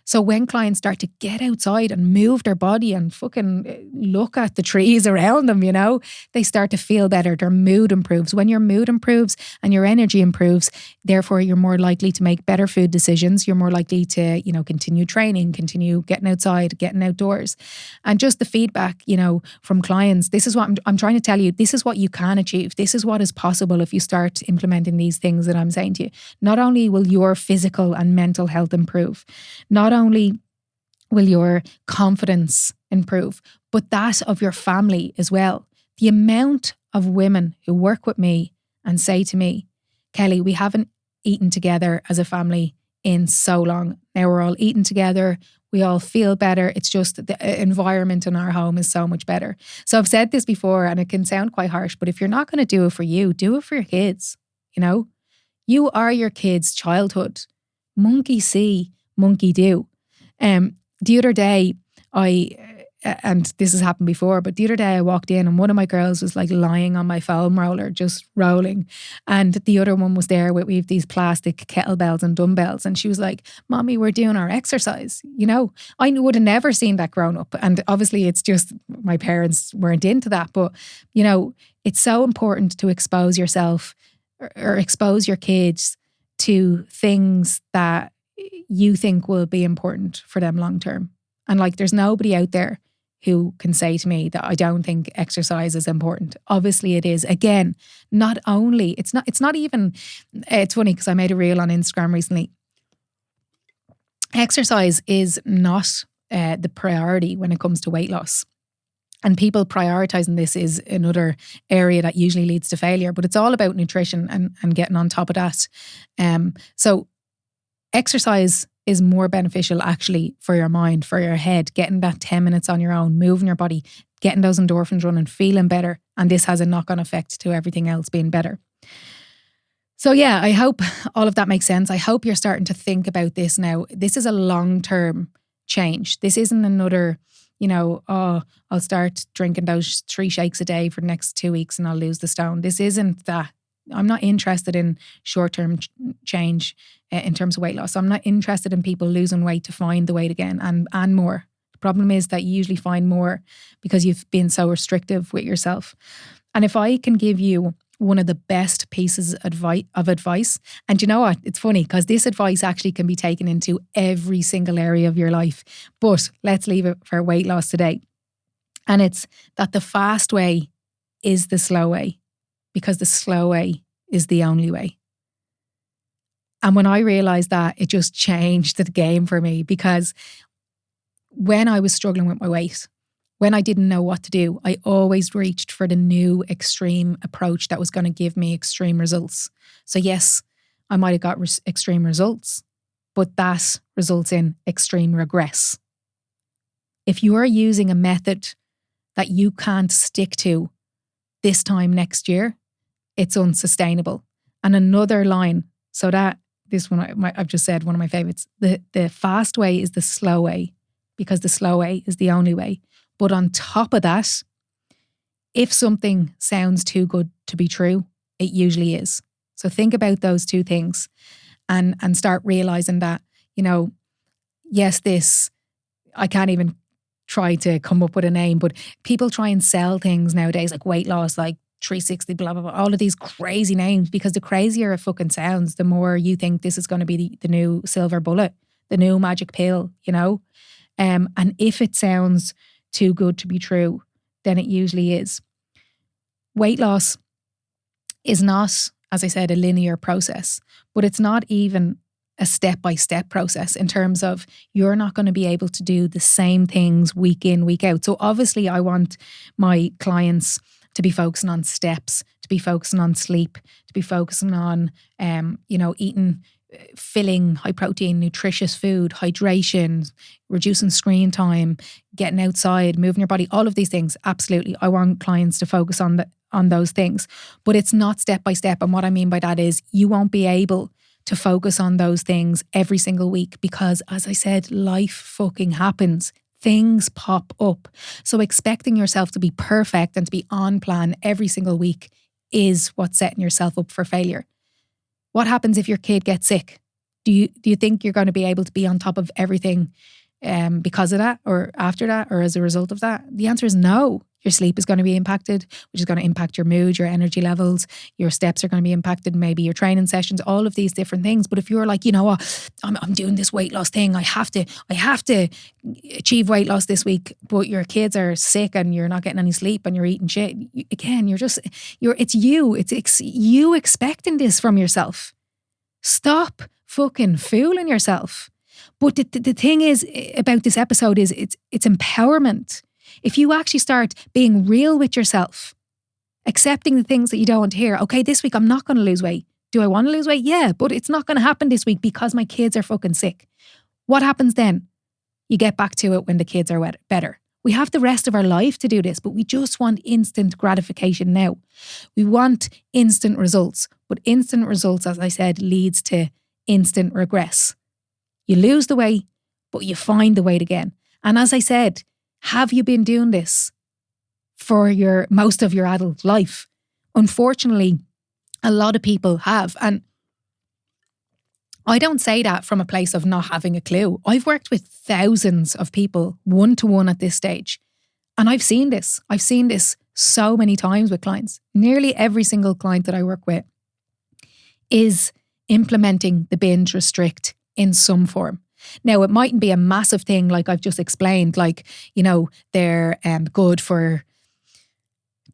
So when clients start to get outside and move their body and fucking look at the trees around them, they start to feel better. Their mood improves. When your mood improves and your energy improves, therefore you're more likely to make better food decisions. You're more likely to, continue training, continue getting outside, getting outdoors. And just the feedback, from clients, this is what I'm trying to tell you. This is what you can achieve. This is what is possible if you start implementing these things that I'm saying to you. Not only will your physical and mental health improve, not only will your confidence improve, but that of your family as well. The amount of women who work with me and say to me, Kellie, we haven't eaten together as a family in so long. Now we're all eating together. We all feel better. It's just the environment in our home is so much better. So I've said this before and it can sound quite harsh, but if you're not going to do it for you, do it for your kids. You are your kids' childhood. Monkey see, monkey do. The other day, and this has happened before, but the other day I walked in and one of my girls was like lying on my foam roller, just rolling. And the other one was there we have these plastic kettlebells and dumbbells. And she was like, Mommy, we're doing our exercise. I would have never seen that growing up. And obviously it's just my parents weren't into that. But, it's so important to expose yourself or expose your kids to things that you think will be important for them long term. And like there's nobody out there who can say to me that I don't think exercise is important. Obviously it is. Again, not only, it's funny because I made a reel on Instagram recently. Exercise is not the priority when it comes to weight loss. And people prioritizing this is another area that usually leads to failure, but it's all about nutrition and getting on top of that. So exercise is more beneficial actually for your mind, for your head, getting that 10 minutes on your own, moving your body, getting those endorphins running, feeling better. And this has a knock-on effect to everything else being better. So yeah, I hope all of that makes sense. I hope you're starting to think about this now. This is a long-term change. This isn't another, I'll start drinking those 3 shakes a day for the next 2 weeks and I'll lose the stone. This isn't that. I'm not interested in short-term change in terms of weight loss. I'm not interested in people losing weight to find the weight again and more. The problem is that you usually find more because you've been so restrictive with yourself. And if I can give you one of the best pieces of advice, and you know what? It's funny because this advice actually can be taken into every single area of your life. But let's leave it for weight loss today. And it's that the fast way is the slow way. Because the slow way is the only way. And when I realized that, it just changed the game for me, because when I was struggling with my weight, when I didn't know what to do, I always reached for the new extreme approach that was going to give me extreme results. So yes, I might have got extreme results, but that results in extreme regress. If you are using a method that you can't stick to this time next year, it's unsustainable. And another line, so that this one I've just said, one of my favorites, the fast way is the slow way, because the slow way is the only way. But on top of that, if something sounds too good to be true, it usually is. So think about those two things and start realizing that, yes, I can't even try to come up with a name, but people try and sell things nowadays like weight loss, like 360, blah, blah, blah, all of these crazy names, because the crazier it fucking sounds, the more you think this is going to be the new silver bullet, the new magic pill, And if it sounds too good to be true, then it usually is. Weight loss is not, as I said, a linear process, but it's not even a step-by-step process in terms of you're not going to be able to do the same things week in, week out. So obviously I want my clients to be focusing on steps, to be focusing on sleep, to be focusing on, eating filling, high protein, nutritious food, hydration, reducing screen time, getting outside, moving your body, all of these things. Absolutely. I want clients to focus on those things, but it's not step by step. And what I mean by that is you won't be able to focus on those things every single week because, as I said, life fucking happens. Things pop up. So expecting yourself to be perfect and to be on plan every single week is what's setting yourself up for failure. What happens if your kid gets sick? Do you think you're going to be able to be on top of everything because of that or after that or as a result of that? The answer is no. Your sleep is going to be impacted, which is going to impact your mood, your energy levels. Your steps are going to be impacted, maybe your training sessions, all of these different things. But if you're like, you know what, I'm doing this weight loss thing. I have to achieve weight loss this week. But your kids are sick and you're not getting any sleep and you're eating shit. Again, it's you expecting this from yourself. Stop fucking fooling yourself. But the thing is about this episode is it's empowerment. If you actually start being real with yourself, accepting the things that you don't want to hear. Okay, this week I'm not going to lose weight. Do I want to lose weight? Yeah, but it's not going to happen this week because my kids are fucking sick. What happens then? You get back to it when the kids are better. We have the rest of our life to do this, but we just want instant gratification now. We want instant results, but instant results, as I said, leads to instant regress. You lose the weight, but you find the weight again. And as I said, have you been doing this for most of your adult life? Unfortunately, a lot of people have. And I don't say that from a place of not having a clue. I've worked with thousands of people one-to-one at this stage. And I've seen this. I've seen this so many times with clients. Nearly every single client that I work with is implementing the binge restrict in some form. Now, it mightn't be a massive thing like I've just explained, like, they're good for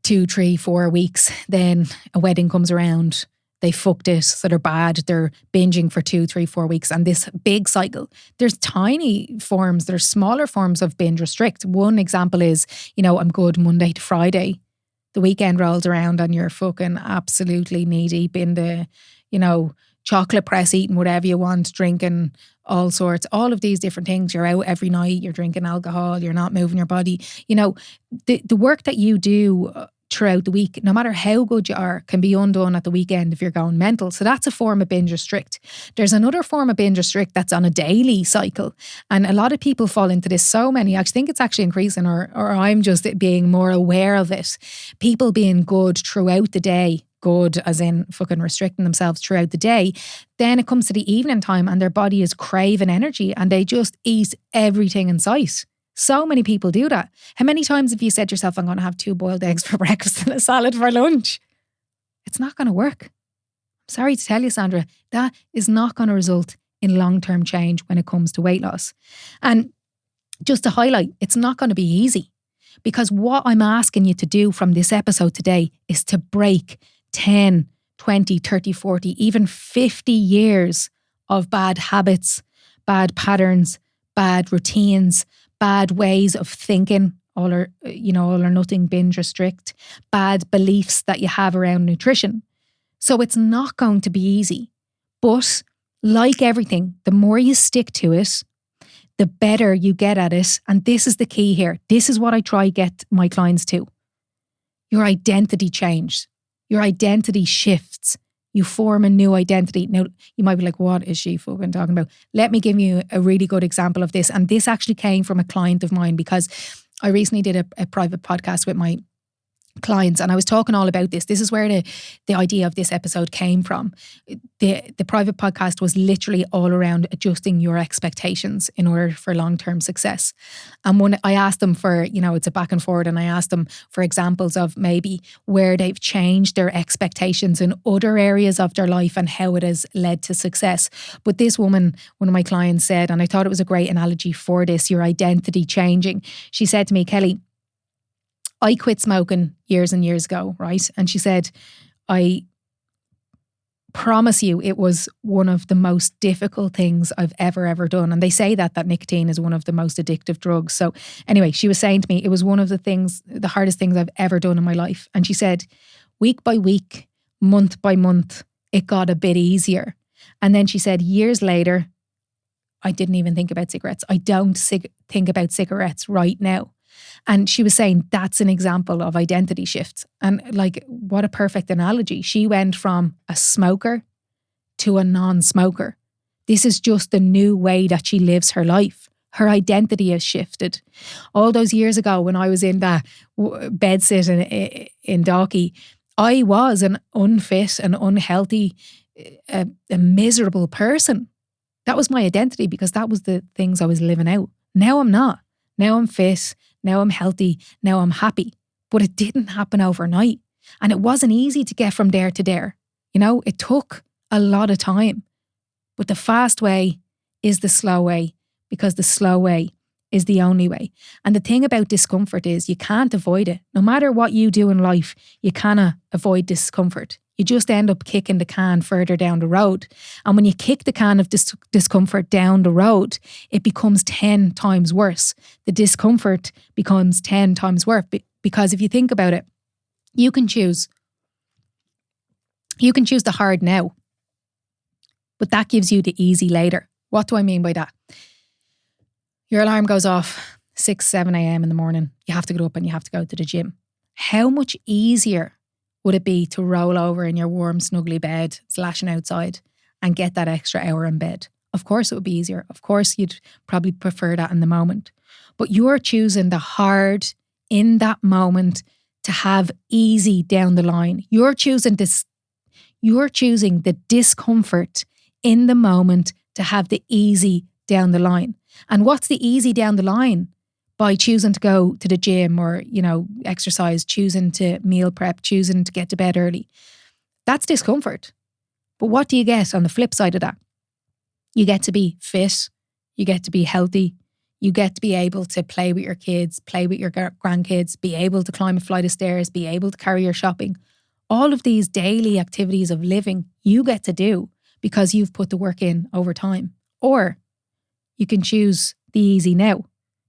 2, 3, 4 weeks. Then a wedding comes around, they fucked it, so they're bad. They're binging for 2, 3, 4 weeks. And this big cycle, there's tiny forms, there's smaller forms of binge restrict. One example is, I'm good Monday to Friday. The weekend rolls around and you're fucking absolutely knee deep in the, chocolate press, eating whatever you want, drinking all sorts, all of these different things. You're out every night, you're drinking alcohol, you're not moving your body. The work that you do throughout the week, no matter how good you are, can be undone at the weekend if you're going mental. So that's a form of binge restrict. There's another form of binge restrict that's on a daily cycle. And a lot of people fall into this. So many, I think it's actually increasing, or I'm just being more aware of it. People being good throughout the day. Good as in fucking restricting themselves throughout the day. Then it comes to the evening time and their body is craving energy and they just eat everything in sight. So many people do that. How many times have you said to yourself, I'm going to have 2 boiled eggs for breakfast and a salad for lunch? It's not going to work. I'm sorry to tell you, Sandra, that is not going to result in long-term change when it comes to weight loss. And just to highlight, it's not going to be easy, because what I'm asking you to do from this episode today is to break 10, 20, 30, 40, even 50 years of bad habits, bad patterns, bad routines, bad ways of thinking, all or nothing binge restrict, bad beliefs that you have around nutrition. So it's not going to be easy, But like everything, the more you stick to it, the better you get at it. And this is the key here. This is what I try get my clients to. Your identity changes. Your identity shifts. You form a new identity. Now, you might be like, what is she fucking talking about? Let me give you a really good example of this. And this actually came from a client of mine, because I recently did a private podcast with my clients, and I was talking all about this. This is where the idea of this episode came from. The private podcast was literally all around adjusting your expectations in order for long-term success. And when I asked them for, it's a back and forward, and I asked them for examples of maybe where they've changed their expectations in other areas of their life and how it has led to success. But this woman, one of my clients, said, and I thought it was a great analogy for this, your identity changing. She said to me, Kellie, I quit smoking years and years ago, right? And she said, I promise you it was one of the most difficult things I've ever done. And they say that nicotine is one of the most addictive drugs. So anyway, she was saying to me, it was one of the hardest things I've ever done in my life. And she said, week by week, month by month, it got a bit easier. And then she said, years later, I didn't even think about cigarettes. I don't think about cigarettes right now. And she was saying that's an example of identity shifts. And like, what a perfect analogy. She went from a smoker to a non-smoker. This is just the new way that she lives her life. Her identity has shifted. All those years ago when I was in that bedsit in Dalkey, I was an unfit and unhealthy, a miserable person. That was my identity, because that was the things I was living out. Now I'm not. Now I'm fit. Now I'm healthy. Now I'm happy. But it didn't happen overnight. And it wasn't easy to get from there to there. It took a lot of time. But the fast way is the slow way, because the slow way is the only way. And the thing about discomfort is you can't avoid it. No matter what you do in life, you cannot avoid discomfort. You just end up kicking the can further down the road. And when you kick the can of discomfort down the road, it becomes 10 times worse. The discomfort becomes 10 times worse, because if you think about it, you can choose the hard now, but that gives you the easy later. What do I mean by that? Your alarm goes off 6, 7 a.m. in the morning. You have to get up and you have to go to the gym. How much easier would it be to roll over in your warm, snuggly bed, slashing outside, and get that extra hour in bed? Of course it would be easier. Of course you'd probably prefer that in the moment. But you're choosing the hard in that moment to have easy down the line. You're choosing the discomfort in the moment to have the easy down the line. And what's the easy down the line? By choosing to go to the gym or, exercise, choosing to meal prep, choosing to get to bed early. That's discomfort. But what do you get on the flip side of that? You get to be fit. You get to be healthy. You get to be able to play with your kids, play with your grandkids, be able to climb a flight of stairs, be able to carry your shopping. All of these daily activities of living you get to do because you've put the work in over time. Or you can choose the easy now.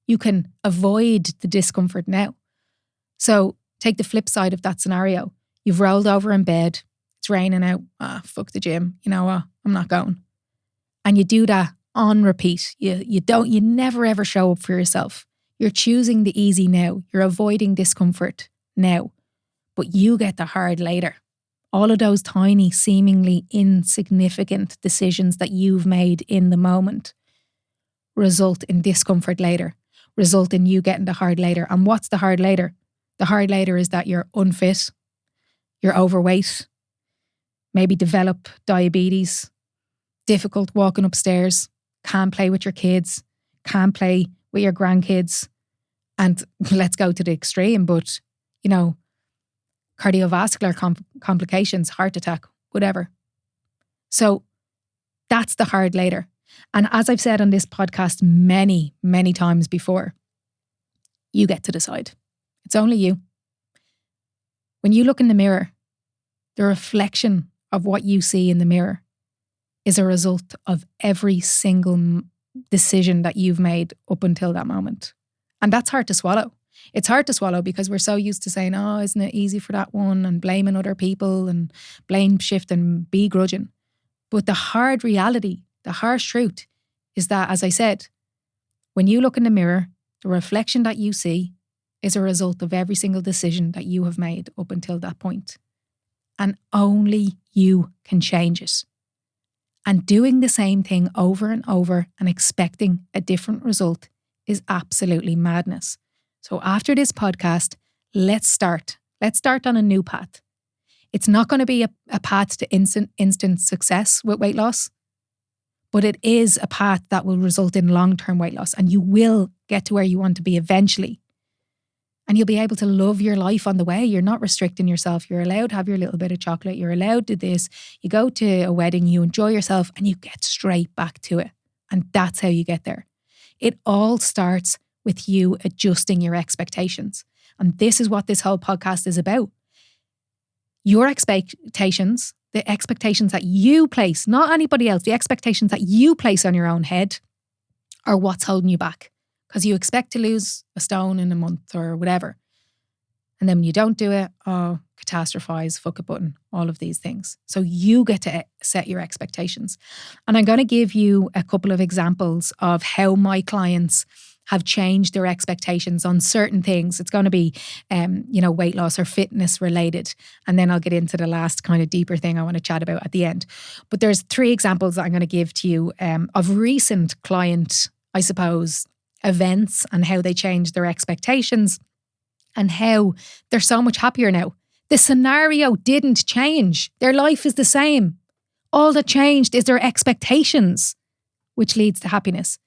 You can avoid the discomfort now. So take the flip side of that scenario. You've rolled over in bed. It's raining out. Fuck the gym. You know what? I'm not going. And you do that on repeat. You never ever show up for yourself. You're choosing the easy now. You're avoiding discomfort now. But you get the hard later. All of those tiny, seemingly insignificant decisions that you've made in the moment result in discomfort later. Result in you getting the hard later. And what's the hard later? The hard later is that you're unfit, you're overweight, maybe develop diabetes, difficult walking upstairs, can't play with your kids, can't play with your grandkids. And let's go to the extreme, but, cardiovascular complications, heart attack, whatever. So that's the hard later. And as I've said on this podcast many, many times before, you get to decide. It's only you. When you look in the mirror, the reflection of what you see in the mirror is a result of every single decision that you've made up until that moment. And that's hard to swallow. It's hard to swallow because we're so used to saying, oh, isn't it easy for that one, and blaming other people and blame shift and begrudging. But the hard reality, the harsh truth is that, as I said, when you look in the mirror, the reflection that you see is a result of every single decision that you have made up until that point. And only you can change it. And doing the same thing over and over and expecting a different result is absolutely madness. So after this podcast, let's start. Let's start on a new path. It's not going to be a path to instant success with weight loss, but it is a path that will result in long-term weight loss, and you will get to where you want to be eventually. And you'll be able to love your life on the way. You're not restricting yourself. You're allowed to have your little bit of chocolate. You're allowed to do this. You go to a wedding, you enjoy yourself, and you get straight back to it. And that's how you get there. It all starts with you adjusting your expectations. And this is what this whole podcast is about. Your expectations, the expectations that you place, not anybody else, the expectations that you place on your own head are what's holding you back. Because you expect to lose a stone in a month or whatever. And then when you don't do it, catastrophize, fuck a button, all of these things. So you get to set your expectations. And I'm going to give you a couple of examples of how my clients have changed their expectations on certain things. It's going to be, weight loss or fitness related. And then I'll get into the last kind of deeper thing I want to chat about at the end. But there's 3 examples that I'm going to give to you of recent client, I suppose, events and how they changed their expectations and how they're so much happier now. The scenario didn't change. Their life is the same. All that changed is their expectations, which leads to happiness.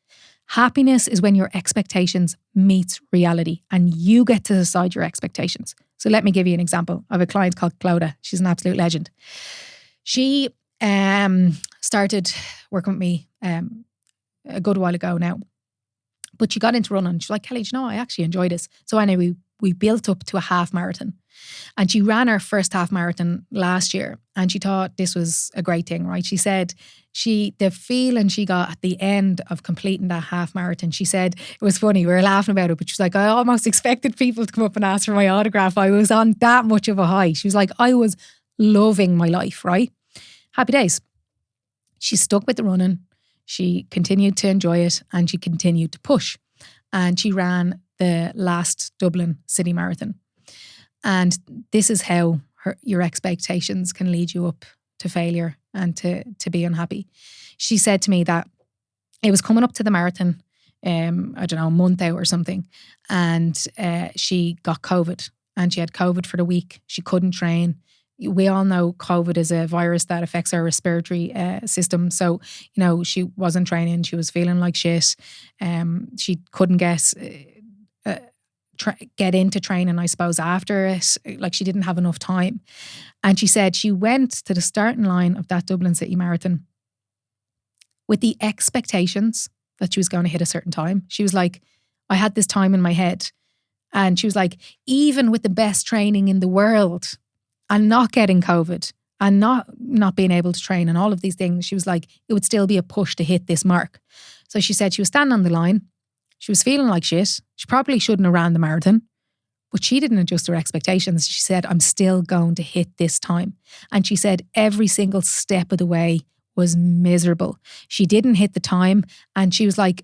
Happiness is when your expectations meets reality and you get to decide your expectations. So let me give you an example of a client called Clodagh. She's an absolute legend. She started working with me a good while ago now. But she got into running. She's like, Kellie, I actually enjoy this. So anyway, we built up to a half marathon. And she ran her first half marathon last year. And she thought this was a great thing, right? She said the feeling she got at the end of completing that half marathon, she said, it was funny, we were laughing about it, but she was like, I almost expected people to come up and ask for my autograph. I was on that much of a high. She was like, I was loving my life, right? Happy days. She stuck with the running. She continued to enjoy it and she continued to push. And she ran the last Dublin City Marathon. And this is how your expectations can lead you up to failure and to be unhappy. She said to me that it was coming up to the marathon, a month out or something. And she got COVID and she had COVID for the week. She couldn't train. We all know COVID is a virus that affects our respiratory system. So, she wasn't training. She was feeling like shit. She couldn't get into training, I suppose, after it. Like she didn't have enough time. And she said she went to the starting line of that Dublin City Marathon with the expectations that she was going to hit a certain time. She was like, I had this time in my head. And she was like, even with the best training in the world, and not getting COVID and not being able to train and all of these things, she was like, it would still be a push to hit this mark. So she said she was standing on the line. She was feeling like shit. She probably shouldn't have ran the marathon, but she didn't adjust her expectations. She said, I'm still going to hit this time. And she said every single step of the way was miserable. She didn't hit the time and she was like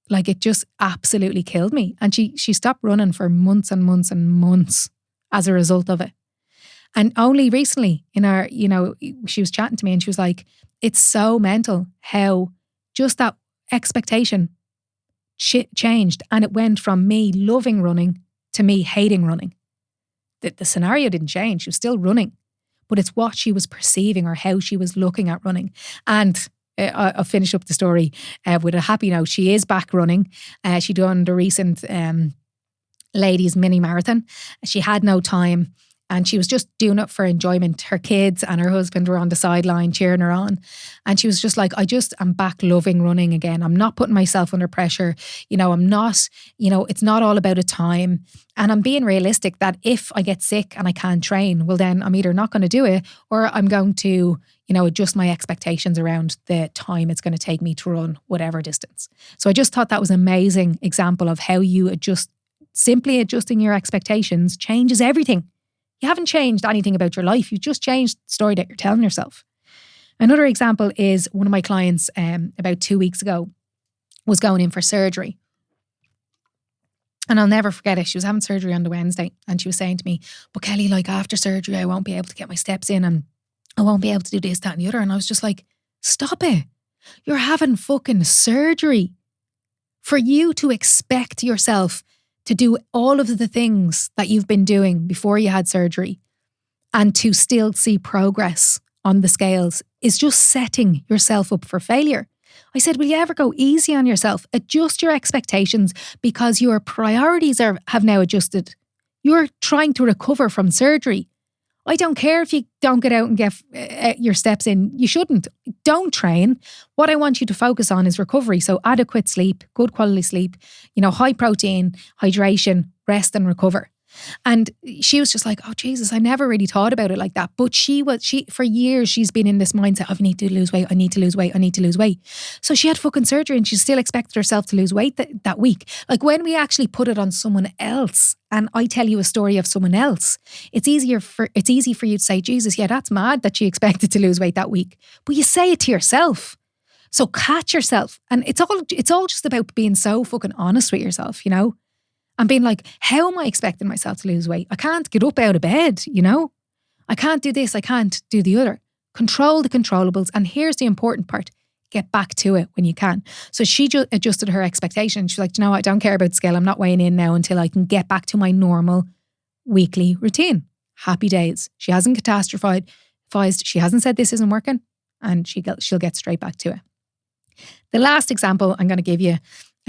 it just absolutely killed me. And she stopped running for months and months and months as a result of it. And only recently she was chatting to me and she was like, it's so mental how just that expectation changed. And it went from me loving running to me hating running. The scenario didn't change. She was still running, but it's what she was perceiving or how she was looking at running. And I'll finish up the story with a happy note. She is back running. She done the recent ladies mini marathon. She had no time. And she was just doing it for enjoyment. Her kids and her husband were on the sideline cheering her on. And she was just like, I'm back loving running again. I'm not putting myself under pressure. I'm not, it's not all about a time. And I'm being realistic that if I get sick and I can't train, well then I'm either not going to do it or I'm going to, adjust my expectations around the time it's going to take me to run whatever distance. So I just thought that was an amazing example of how you simply adjusting your expectations changes everything. You haven't changed anything about your life. You've just changed the story that you're telling yourself. Another example is one of my clients about 2 weeks ago was going in for surgery. And I'll never forget it. She was having surgery on the Wednesday and she was saying to me, but Kellie, like after surgery, I won't be able to get my steps in and I won't be able to do this, that and the other. And I was just like, stop it. You're having fucking surgery. For you to expect yourself to do all of the things that you've been doing before you had surgery and to still see progress on the scales is just setting yourself up for failure. I said, will you ever go easy on yourself? Adjust your expectations because your priorities have now adjusted. You're trying to recover from surgery. I don't care if you don't get out and get your steps in. You shouldn't. Don't train. What I want you to focus on is recovery. So adequate sleep, good quality sleep, high protein, hydration, rest and recover. And she was just like, oh Jesus, I never really thought about it like that. But she for years, she's been in this mindset of I need to lose weight, I need to lose weight, I need to lose weight. So she had fucking surgery and she still expected herself to lose weight that week. Like when we actually put it on someone else and I tell you a story of someone else, it's easy for you to say, Jesus, yeah, that's mad that she expected to lose weight that week. But you say it to yourself. So catch yourself. And it's all just about being so fucking honest with yourself, and being like, how am I expecting myself to lose weight? I can't get up out of bed, I can't do this, I can't do the other. Control the controllables. And here's the important part. Get back to it when you can. So she adjusted her expectation. She's like, I don't care about the scale. I'm not weighing in now until I can get back to my normal weekly routine. Happy days. She hasn't catastrophized. She hasn't said this isn't working. And she'll get straight back to it. The last example I'm going to give you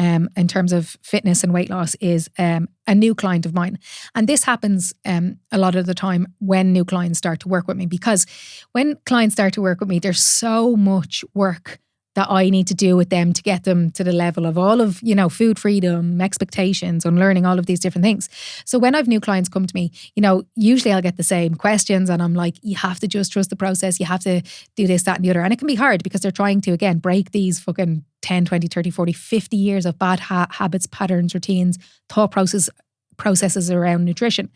in terms of fitness and weight loss is a new client of mine. And this happens a lot of the time when new clients start to work with me, because when clients start to work with me, there's so much work that I need to do with them to get them to the level of all of, food freedom, expectations, and learning all of these different things. So when I've new clients come to me, usually I'll get the same questions and I'm like, you have to just trust the process. You have to do this, that and the other. And it can be hard because they're trying to, again, break these fucking 10, 20, 30, 40, 50 years of bad habits, patterns, routines, thought processes around nutrition.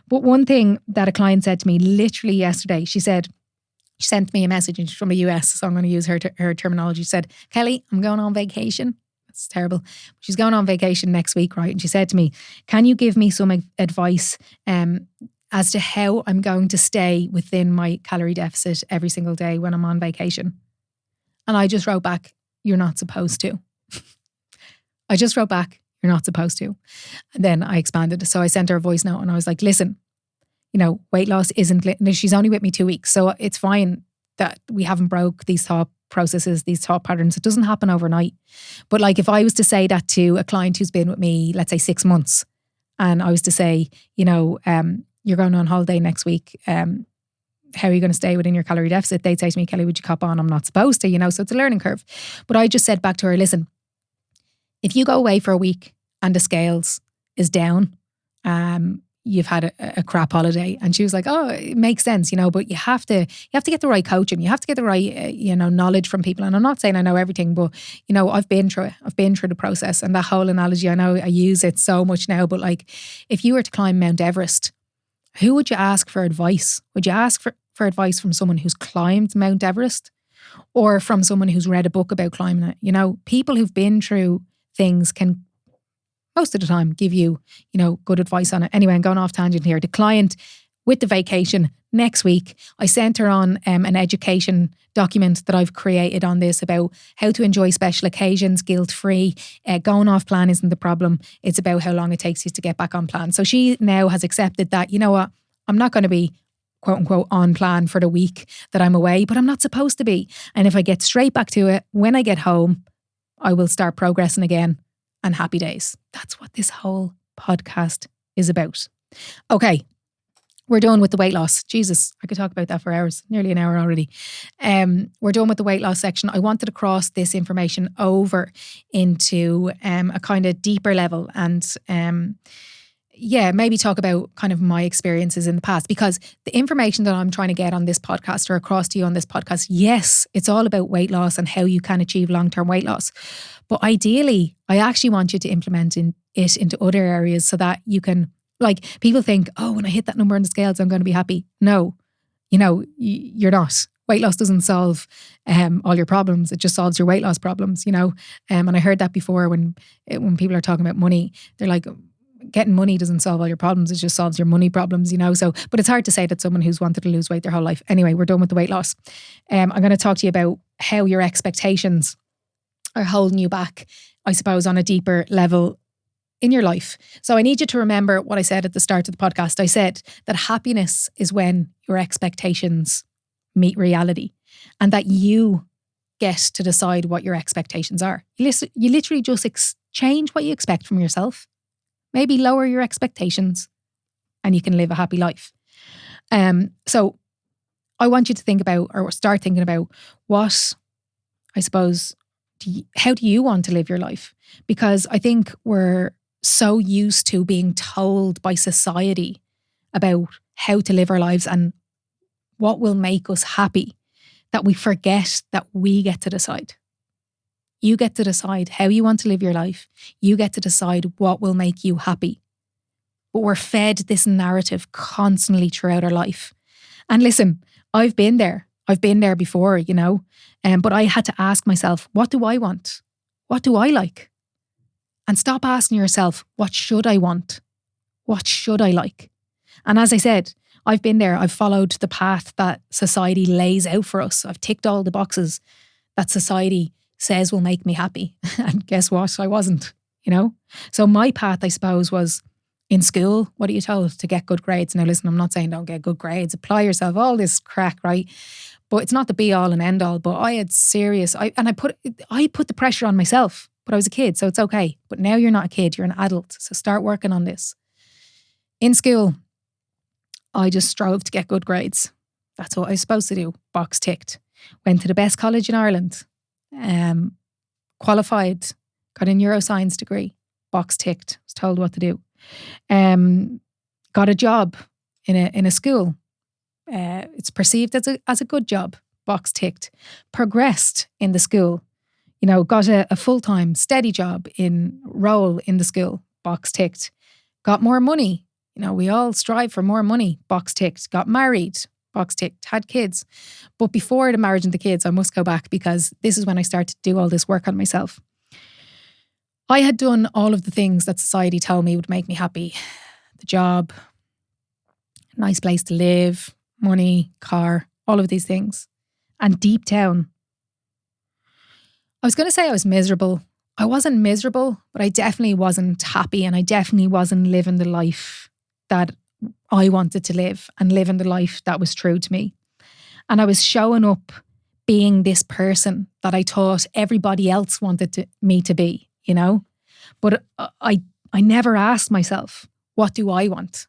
But one thing that a client said to me literally yesterday, she sent me a message and she's from the US, so I'm going to use her terminology. She said, Kellie, I'm going on vacation. That's terrible. She's going on vacation next week, right? And she said to me, can you give me some advice as to how I'm going to stay within my calorie deficit every single day when I'm on vacation? And I just wrote back, you're not supposed to. I just wrote back, you're not supposed to. And then I expanded. So I sent her a voice note and I was like, listen, weight loss isn't, she's only with me 2 weeks. So it's fine that we haven't broke these thought processes, these thought patterns. It doesn't happen overnight. But like if I was to say that to a client who's been with me, let's say 6 months, and I was to say, you're going on holiday next week, how are you going to stay within your calorie deficit? They'd say to me, Kellie, would you cop on? I'm not supposed to, so it's a learning curve. But I just said back to her, listen, if you go away for a week and the scales is down, you've had a crap holiday. And she was like, oh, it makes sense, but you have to get the right coaching. You have to get the right, knowledge from people. And I'm not saying I know everything, but, I've been through it. I've been through the process. And that whole analogy, I know I use it so much now, but like if you were to climb Mount Everest, who would you ask for advice? Would you ask for advice from someone who's climbed Mount Everest or from someone who's read a book about climbing it? People who've been through things can most of the time give you, good advice on it. Anyway, I'm going off tangent here. The client with the vacation next week, I sent her on an education document that I've created on this about how to enjoy special occasions guilt-free. Going off plan isn't the problem. It's about how long it takes you to get back on plan. So she now has accepted that, you know what, I'm not going to be quote unquote on plan for the week that I'm away, but I'm not supposed to be. And if I get straight back to it, when I get home, I will start progressing again. And happy days. That's what this whole podcast is about. Okay, we're done with the weight loss. Jesus, I could talk about that for hours, nearly an hour already. We're done with the weight loss section. I wanted to cross this information over into a kind of deeper level and maybe talk about kind of my experiences in the past, because the information that I'm trying to get on this podcast or across to you on this podcast, yes, it's all about weight loss and how you can achieve long-term weight loss. But ideally, I actually want you to implement it into other areas so that you can, like, people think, oh, when I hit that number on the scales, I'm going to be happy. No, you're not. weight loss doesn't solve all your problems. It just solves your weight loss problems, you know. And I heard that before when people are talking about money, they're like, getting money doesn't solve all your problems. It just solves your money problems, you know. So, but it's hard to say that someone who's wanted to lose weight their whole life. Anyway, we're done with the weight loss. I'm going to talk to you about how your expectations are holding you back, I suppose, on a deeper level in your life. So I need you to remember what I said at the start of the podcast. I said that happiness is when your expectations meet reality, and that you get to decide what your expectations are. You literally just change what you expect from yourself. Maybe lower your expectations and you can live a happy life. So I want you to think about, or start thinking about, what, I suppose, how do you want to live your life? Because I think we're so used to being told by society about how to live our lives and what will make us happy, that we forget that we get to decide. You get to decide how you want to live your life. You get to decide what will make you happy. But we're fed this narrative constantly throughout our life. And listen, I've been there. I've been there before, you know. But I had to ask myself, what do I want? What do I like? And stop asking yourself, what should I want? What should I like? And as I said, I've been there. I've followed the path that society lays out for us. I've ticked all the boxes that society says will make me happy. And guess what? I wasn't, you know? So my path, I suppose, was in school. What are you told? To get good grades. Now listen, I'm not saying don't get good grades. Apply yourself, all this crack, right? But it's not the be all and end all. But I had serious, I put the pressure on myself, but I was a kid, so it's okay. But now you're not a kid, you're an adult. So start working on this. In school, I just strove to get good grades. That's what I was supposed to do. Box ticked. Went to the best college in Ireland. Qualified, got a neuroscience degree, box ticked, was told what to do. Got a job in a school. It's perceived as a good job, box ticked. Progressed in the school, you know, got a full-time steady job role in the school, box ticked. Got more money, you know, we all strive for more money, box ticked. Got married, box ticked, had kids. But before the marriage and the kids, I must go back because this is when I started to do all this work on myself. I had done all of the things that society told me would make me happy. The job, nice place to live, money, car, all of these things. And deep down, I was going to say I was miserable. I wasn't miserable, but I definitely wasn't happy, and I definitely wasn't living the life that I wanted to live and living the life that was true to me. And I was showing up being this person that I thought everybody else wanted me to be, you know? But I never asked myself, what do I want?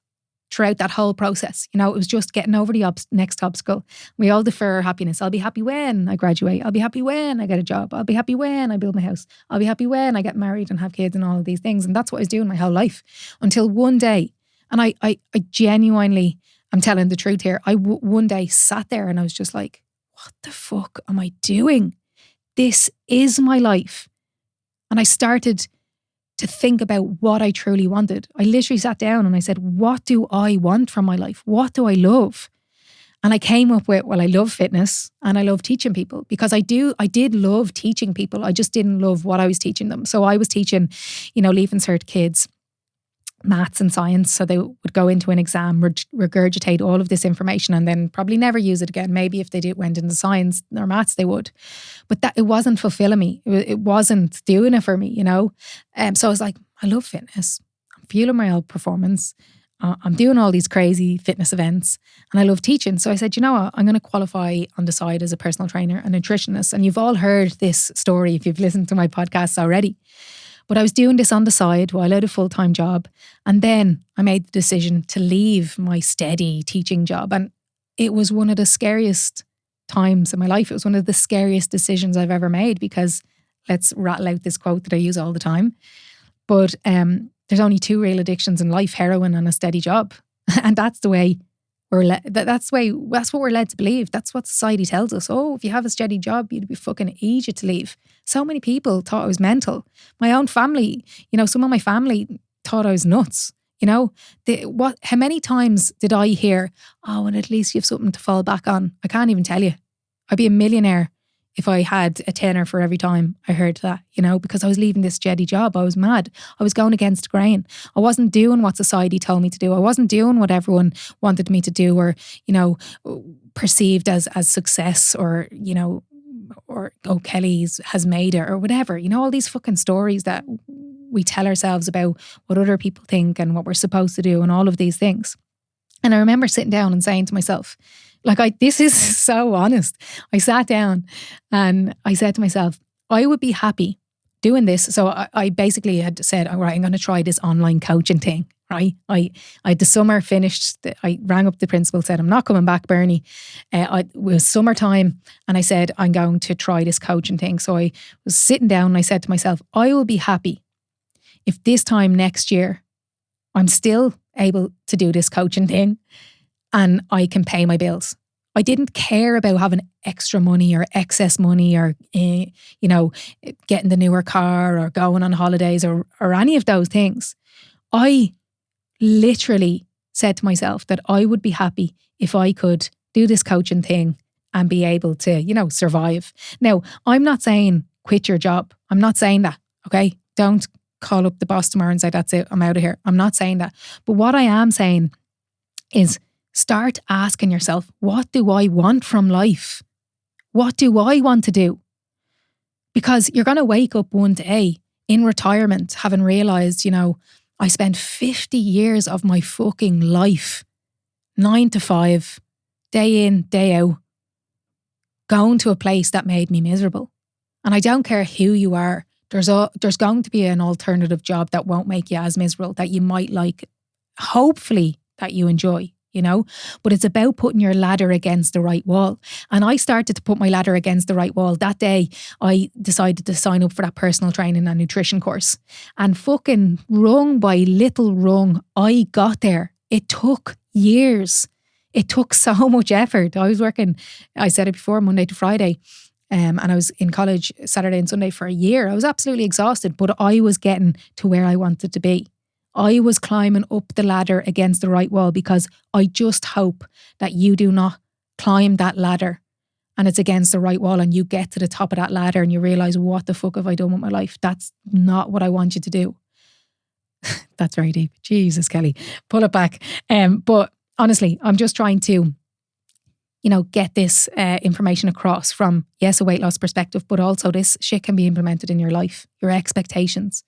Throughout that whole process, you know, it was just getting over the next obstacle. We all defer our happiness. I'll be happy when I graduate. I'll be happy when I get a job. I'll be happy when I build my house. I'll be happy when I get married and have kids and all of these things. And that's what I was doing my whole life until one day. And I genuinely, I'm telling the truth here. One day sat there and I was just like, what the fuck am I doing? This is my life. And I started to think about what I truly wanted. I literally sat down and I said, what do I want from my life? What do I love? And I came up with, well, I love fitness and I love teaching people, because I did love teaching people. I just didn't love what I was teaching them. So I was teaching, you know, Leaving Cert kids maths and science, so they would go into an exam, regurgitate all of this information and then probably never use it again. Maybe if they went into science or maths, they would. But that it wasn't fulfilling me. It wasn't doing it for me, you know. So I was like, I love fitness. I'm fueling my own performance. I'm doing all these crazy fitness events and I love teaching. So I said, you know what, I'm going to qualify on the side as a personal trainer and nutritionist. And you've all heard this story if you've listened to my podcasts already. But I was doing this on the side while I had a full-time job. And then I made the decision to leave my steady teaching job. And it was one of the scariest times in my life. It was one of the scariest decisions I've ever made, because let's rattle out this quote that I use all the time. But there's only two real addictions in life: heroin and a steady job. And that's the way that's what we're led to believe. That's what society tells us. Oh, if you have a steady job, you'd be fucking easy to leave. So many people thought I was mental. My own family, you know, some of my family thought I was nuts. You know, how many times did I hear, oh, and at least you have something to fall back on? I can't even tell you. I'd be a millionaire if I had a tenner for every time I heard that, because I was leaving this jetty job. I was mad. I was going against the grain. I wasn't doing what society told me to do. I wasn't doing what everyone wanted me to do, or, perceived as success, or, oh, Kelly has made it, or whatever. All these fucking stories that we tell ourselves about what other people think and what we're supposed to do and all of these things. And I remember sitting down and saying to myself, this is so honest. I sat down and I said to myself, I would be happy doing this. So I basically had said, all right, I'm going to try this online coaching thing, right? I the summer finished. I rang up the principal, said, I'm not coming back, Bernie. It was summertime, and I said, I'm going to try this coaching thing. So I was sitting down and I said to myself, I will be happy if this time next year I'm still able to do this coaching thing and I can pay my bills. I didn't care about having extra money or excess money, or, getting the newer car or going on holidays or any of those things. I literally said to myself that I would be happy if I could do this coaching thing and be able to, survive. Now, I'm not saying quit your job. I'm not saying that, okay? Don't call up the boss tomorrow and say, that's it, I'm out of here. I'm not saying that. But what I am saying is start asking yourself, what do I want from life? What do I want to do? Because you're going to wake up one day in retirement having realised, I spent 50 years of my fucking life, 9 to 5, day in, day out, going to a place that made me miserable. And I don't care who you are. There's going to be an alternative job that won't make you as miserable, that you might like, hopefully that you enjoy, but it's about putting your ladder against the right wall. And I started to put my ladder against the right wall. That day, I decided to sign up for that personal training and nutrition course. And fucking rung by little rung, I got there. It took years. It took so much effort. I was working, I said it before, Monday to Friday. And I was in college Saturday and Sunday for a year. I was absolutely exhausted, but I was getting to where I wanted to be. I was climbing up the ladder against the right wall, because I just hope that you do not climb that ladder and it's against the right wall and you get to the top of that ladder and you realise, what the fuck have I done with my life? That's not what I want you to do. That's very deep. Jesus, Kelly, pull it back. But honestly, I'm just trying to get this information across from, yes, a weight loss perspective, but also this shit can be implemented in your life. Your expectations,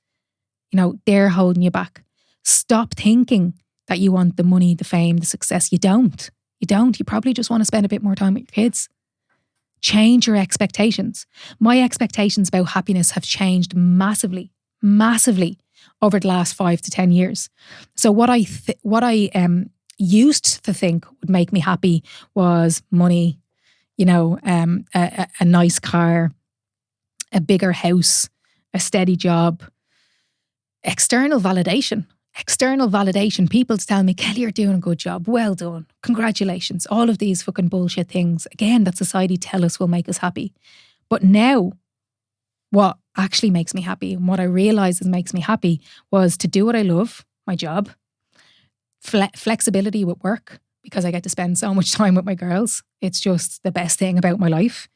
they're holding you back. Stop thinking that you want the money, the fame, the success. You don't. You probably just want to spend a bit more time with your kids. Change your expectations. My expectations about happiness have changed massively over the last 5 to 10 years. So what I used to think would make me happy was money, a nice car, a bigger house, a steady job, external validation, people to tell me, Kelly, you're doing a good job. Well done. Congratulations. All of these fucking bullshit things, again, that society tell us will make us happy. But now, what actually makes me happy and what I realised makes me happy was to do what I love, my job, flexibility with work, because I get to spend so much time with my girls. It's just the best thing about my life.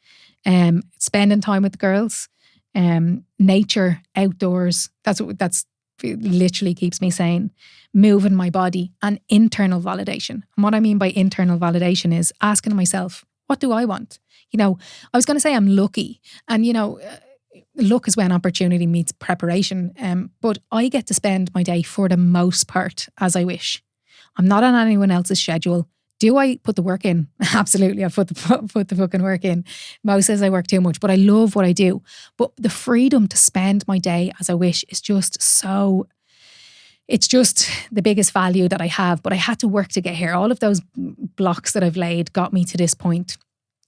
Spending time with the girls, nature, outdoors. That's literally keeps me sane. Moving my body, and internal validation. And what I mean by internal validation is asking myself, what do I want? I was going to say I'm lucky, and luck is when opportunity meets preparation. But I get to spend my day for the most part as I wish. I'm not on anyone else's schedule. Do I put the work in? Absolutely, I put the fucking work in. Mo says I work too much, but I love what I do. But the freedom to spend my day as I wish is just so... It's just the biggest value that I have. But I had to work to get here. All of those blocks that I've laid got me to this point.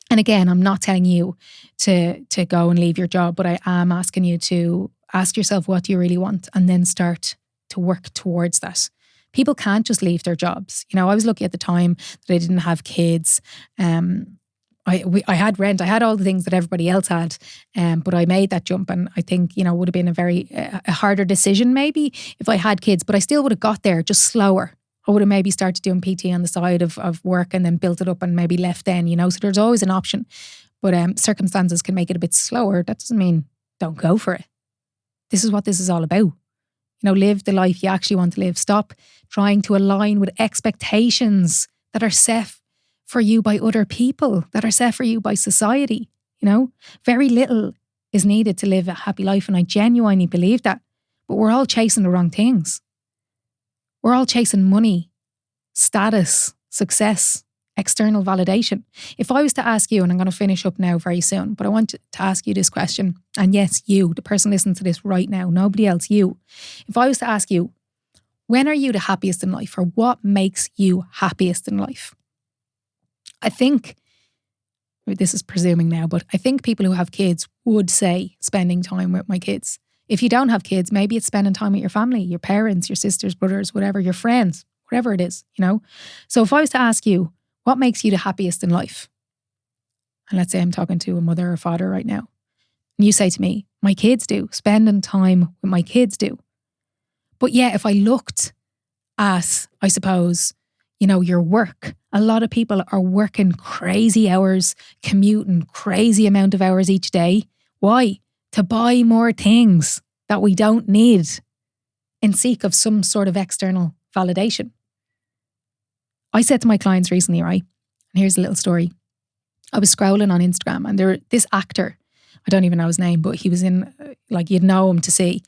And again, I'm not telling you to go and leave your job, but I am asking you to ask yourself, what do you really want? And then start to work towards that. People can't just leave their jobs. I was lucky at the time that I didn't have kids. I had rent. I had all the things that everybody else had. But I made that jump, and I think, would have been a harder decision maybe if I had kids, but I still would have got there just slower. I would have maybe started doing PT on the side of work and then built it up and maybe left then, So there's always an option. But circumstances can make it a bit slower. That doesn't mean don't go for it. This is what this is all about. Live the life you actually want to live. Stop trying to align with expectations that are set for you by other people, that are set for you by society. Very little is needed to live a happy life. And I genuinely believe that. But we're all chasing the wrong things. We're all chasing money, status, success, external validation. If I was to ask you, and I'm going to finish up now very soon, but I want to ask you this question. And yes, you, the person listening to this right now, nobody else, you. If I was to ask you, when are you the happiest in life, or what makes you happiest in life? I think, this is presuming now, but I think people who have kids would say spending time with my kids. If you don't have kids, maybe it's spending time with your family, your parents, your sisters, brothers, whatever, your friends, whatever it is, So if I was to ask you, what makes you the happiest in life? And let's say I'm talking to a mother or father right now. And you say to me, my kids do. Spending time with my kids do. But yeah, if I looked at, I suppose, your work, a lot of people are working crazy hours, commuting crazy amount of hours each day. Why? To buy more things that we don't need in seek of some sort of external validation. I said to my clients recently, right, and here's a little story. I was scrolling on Instagram and this actor, I don't even know his name, but he was in, you'd know him to see.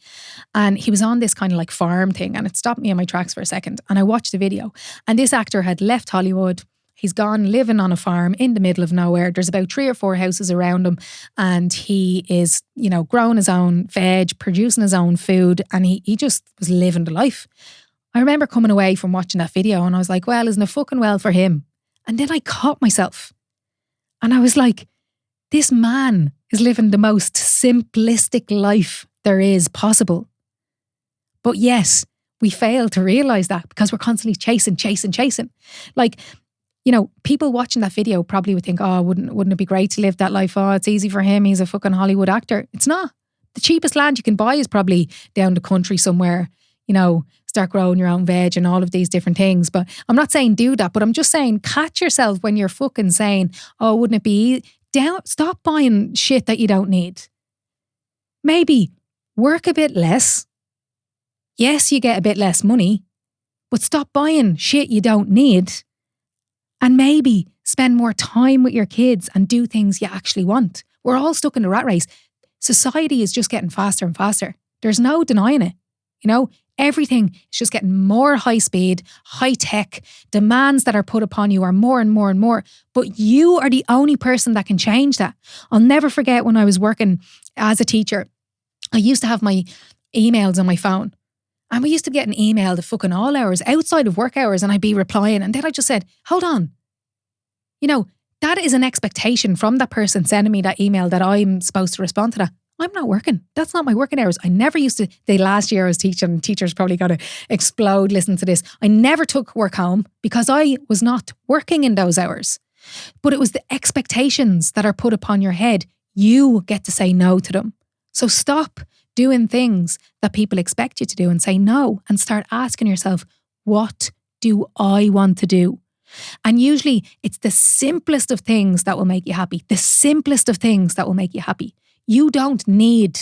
And he was on this kind of like farm thing, and it stopped me in my tracks for a second. And I watched the video, and this actor had left Hollywood. He's gone living on a farm in the middle of nowhere. There's about 3 or 4 houses around him, and he is, growing his own veg, producing his own food, and he just was living the life. I remember coming away from watching that video and I was like, well, isn't it fucking well for him? And then I caught myself and I was like, this man is living the most simplistic life there is possible. But yes, we fail to realise that because we're constantly chasing. People watching that video probably would think, oh, wouldn't it be great to live that life? Oh, it's easy for him. He's a fucking Hollywood actor. It's not. The cheapest land you can buy is probably down the country somewhere, start growing your own veg and all of these different things. But I'm not saying do that, but I'm just saying catch yourself when you're fucking saying, oh, wouldn't it be stop buying shit that you don't need. Maybe work a bit less. Yes, you get a bit less money, but stop buying shit you don't need. And maybe spend more time with your kids and do things you actually want. We're all stuck in the rat race. Society is just getting faster and faster. There's no denying it. Everything is just getting more high speed, high tech. Demands that are put upon you are more and more and more. But you are the only person that can change that. I'll never forget when I was working as a teacher, I used to have my emails on my phone. And we used to get an email at fucking all hours, outside of work hours, and I'd be replying. And then I just said, hold on. That is an expectation from that person sending me that email that I'm supposed to respond to that. I'm not working. That's not my working hours. I never used to. The last year I was teaching, and teachers probably got to explode listening to this. I never took work home because I was not working in those hours. But it was the expectations that are put upon your head. You get to say no to them. So stop doing things that people expect you to do and say no, and start asking yourself, what do I want to do? And usually it's the simplest of things that will make you happy. The simplest of things that will make you happy. You don't need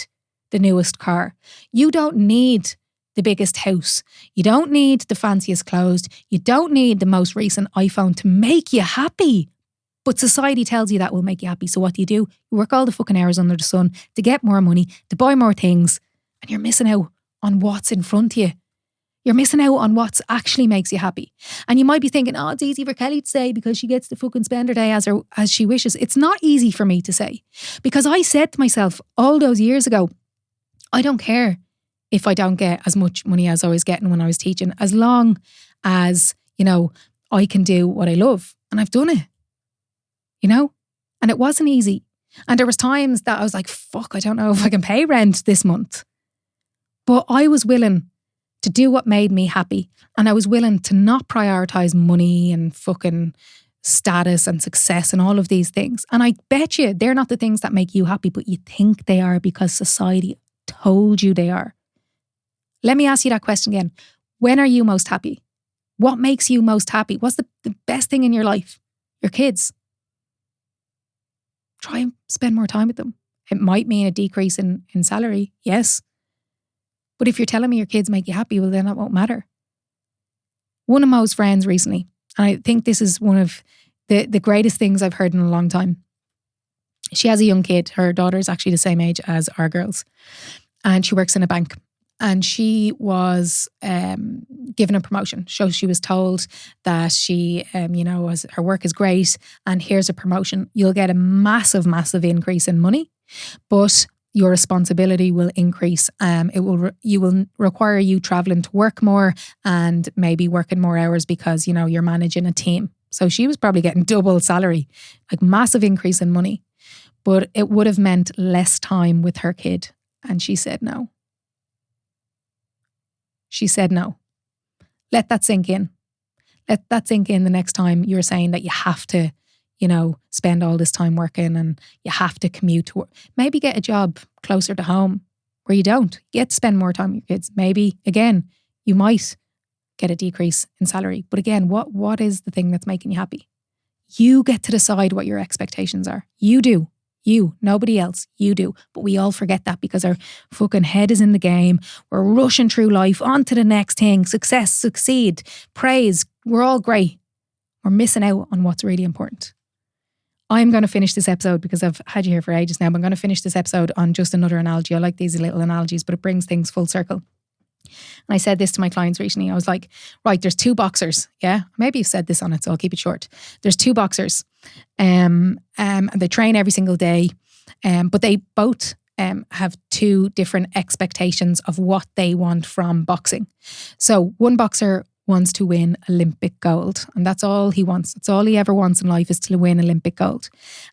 the newest car. You don't need the biggest house. You don't need the fanciest clothes. You don't need the most recent iPhone to make you happy. But society tells you that will make you happy. So what do? You work all the fucking hours under the sun to get more money, to buy more things, and you're missing out on what's in front of you. You're missing out on what actually makes you happy. And you might be thinking, oh, it's easy for Kellie to say because she gets to fucking spend her day as she wishes. It's not easy for me to say. Because I said to myself all those years ago, I don't care if I don't get as much money as I was getting when I was teaching, as long as, I can do what I love. And I've done it, and it wasn't easy. And there was times that I was like, fuck, I don't know if I can pay rent this month. But I was willing to do what made me happy. And I was willing to not prioritise money and fucking status and success and all of these things. And I bet you they're not the things that make you happy, but you think they are because society told you they are. Let me ask you that question again. When are you most happy? What makes you most happy? What's the best thing in your life? Your kids. Try and spend more time with them. It might mean a decrease in salary, yes. But if you're telling me your kids make you happy, well, then that won't matter. One of Mo's friends recently, and I think this is one of the greatest things I've heard in a long time. She has a young kid. Her daughter is actually the same age as our girls. And she works in a bank. And she was given a promotion. So she was told that she, her work is great and here's a promotion. You'll get a massive, massive increase in money, but your responsibility will increase. You will require you traveling to work more and maybe working more hours because, you're managing a team. So she was probably getting double salary, like massive increase in money, but it would have meant less time with her kid. And she said no. She said no. Let that sink in. Let that sink in the next time you're saying that you have to, spend all this time working and you have to commute to work. Maybe get a job closer to home where you don't. Get to spend more time with your kids. Maybe, again, you might get a decrease in salary. But again, what is the thing that's making you happy? You get to decide what your expectations are. You do. You, nobody else, you do. But we all forget that because our fucking head is in the game. We're rushing through life, on to the next thing, success, succeed, praise. We're all great. We're missing out on what's really important. I'm going to finish this episode because I've had you here for ages now, but I'm going to finish this episode on just another analogy. I like these little analogies, but it brings things full circle. And I said this to my clients recently. I was like, right, there's two boxers. Yeah, maybe you've said this on it, so I'll keep it short. There's two boxers. And they train every single day. But they both have two different expectations of what they want from boxing. So one boxer wants to win Olympic gold. And that's all he wants. That's all he ever wants in life is to win Olympic gold.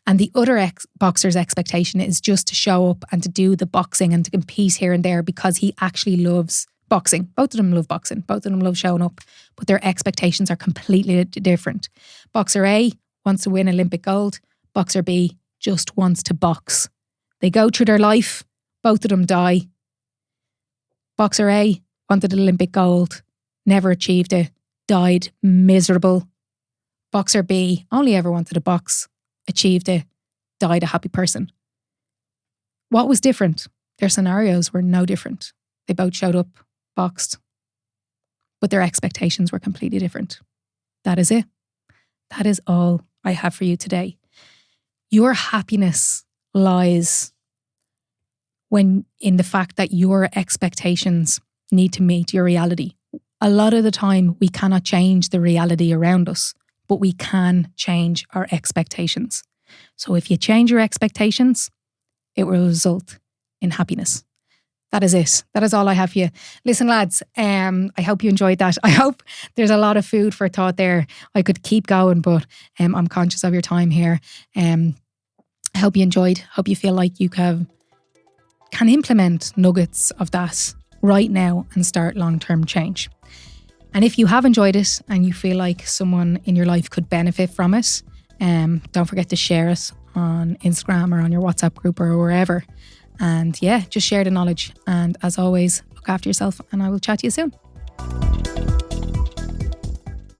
And the other boxer's expectation is just to show up and to do the boxing and to compete here and there because he actually loves boxing. Both of them love boxing. Both of them love showing up. But their expectations are completely different. Boxer A wants to win Olympic gold. Boxer B just wants to box. They go through their life. Both of them die. Boxer A wanted Olympic gold. Never achieved it. Died miserable. Boxer B only ever wanted to box. Achieved it. Died a happy person. What was different? Their scenarios were no different. They both showed up, boxed, but their expectations were completely different. That is it. That is all I have for you today. Your happiness lies in the fact that your expectations need to meet your reality. A lot of the time, we cannot change the reality around us, but we can change our expectations. So if you change your expectations, it will result in happiness. That is it. That is all I have for you. Listen, lads, I hope you enjoyed that. I hope there's a lot of food for thought there. I could keep going, but I'm conscious of your time here. I hope you enjoyed. Hope you feel like you can implement nuggets of that right now and start long-term change. And if you have enjoyed it and you feel like someone in your life could benefit from it, don't forget to share it on Instagram or on your WhatsApp group or wherever. And yeah, just share the knowledge. And as always, look after yourself and I will chat to you soon.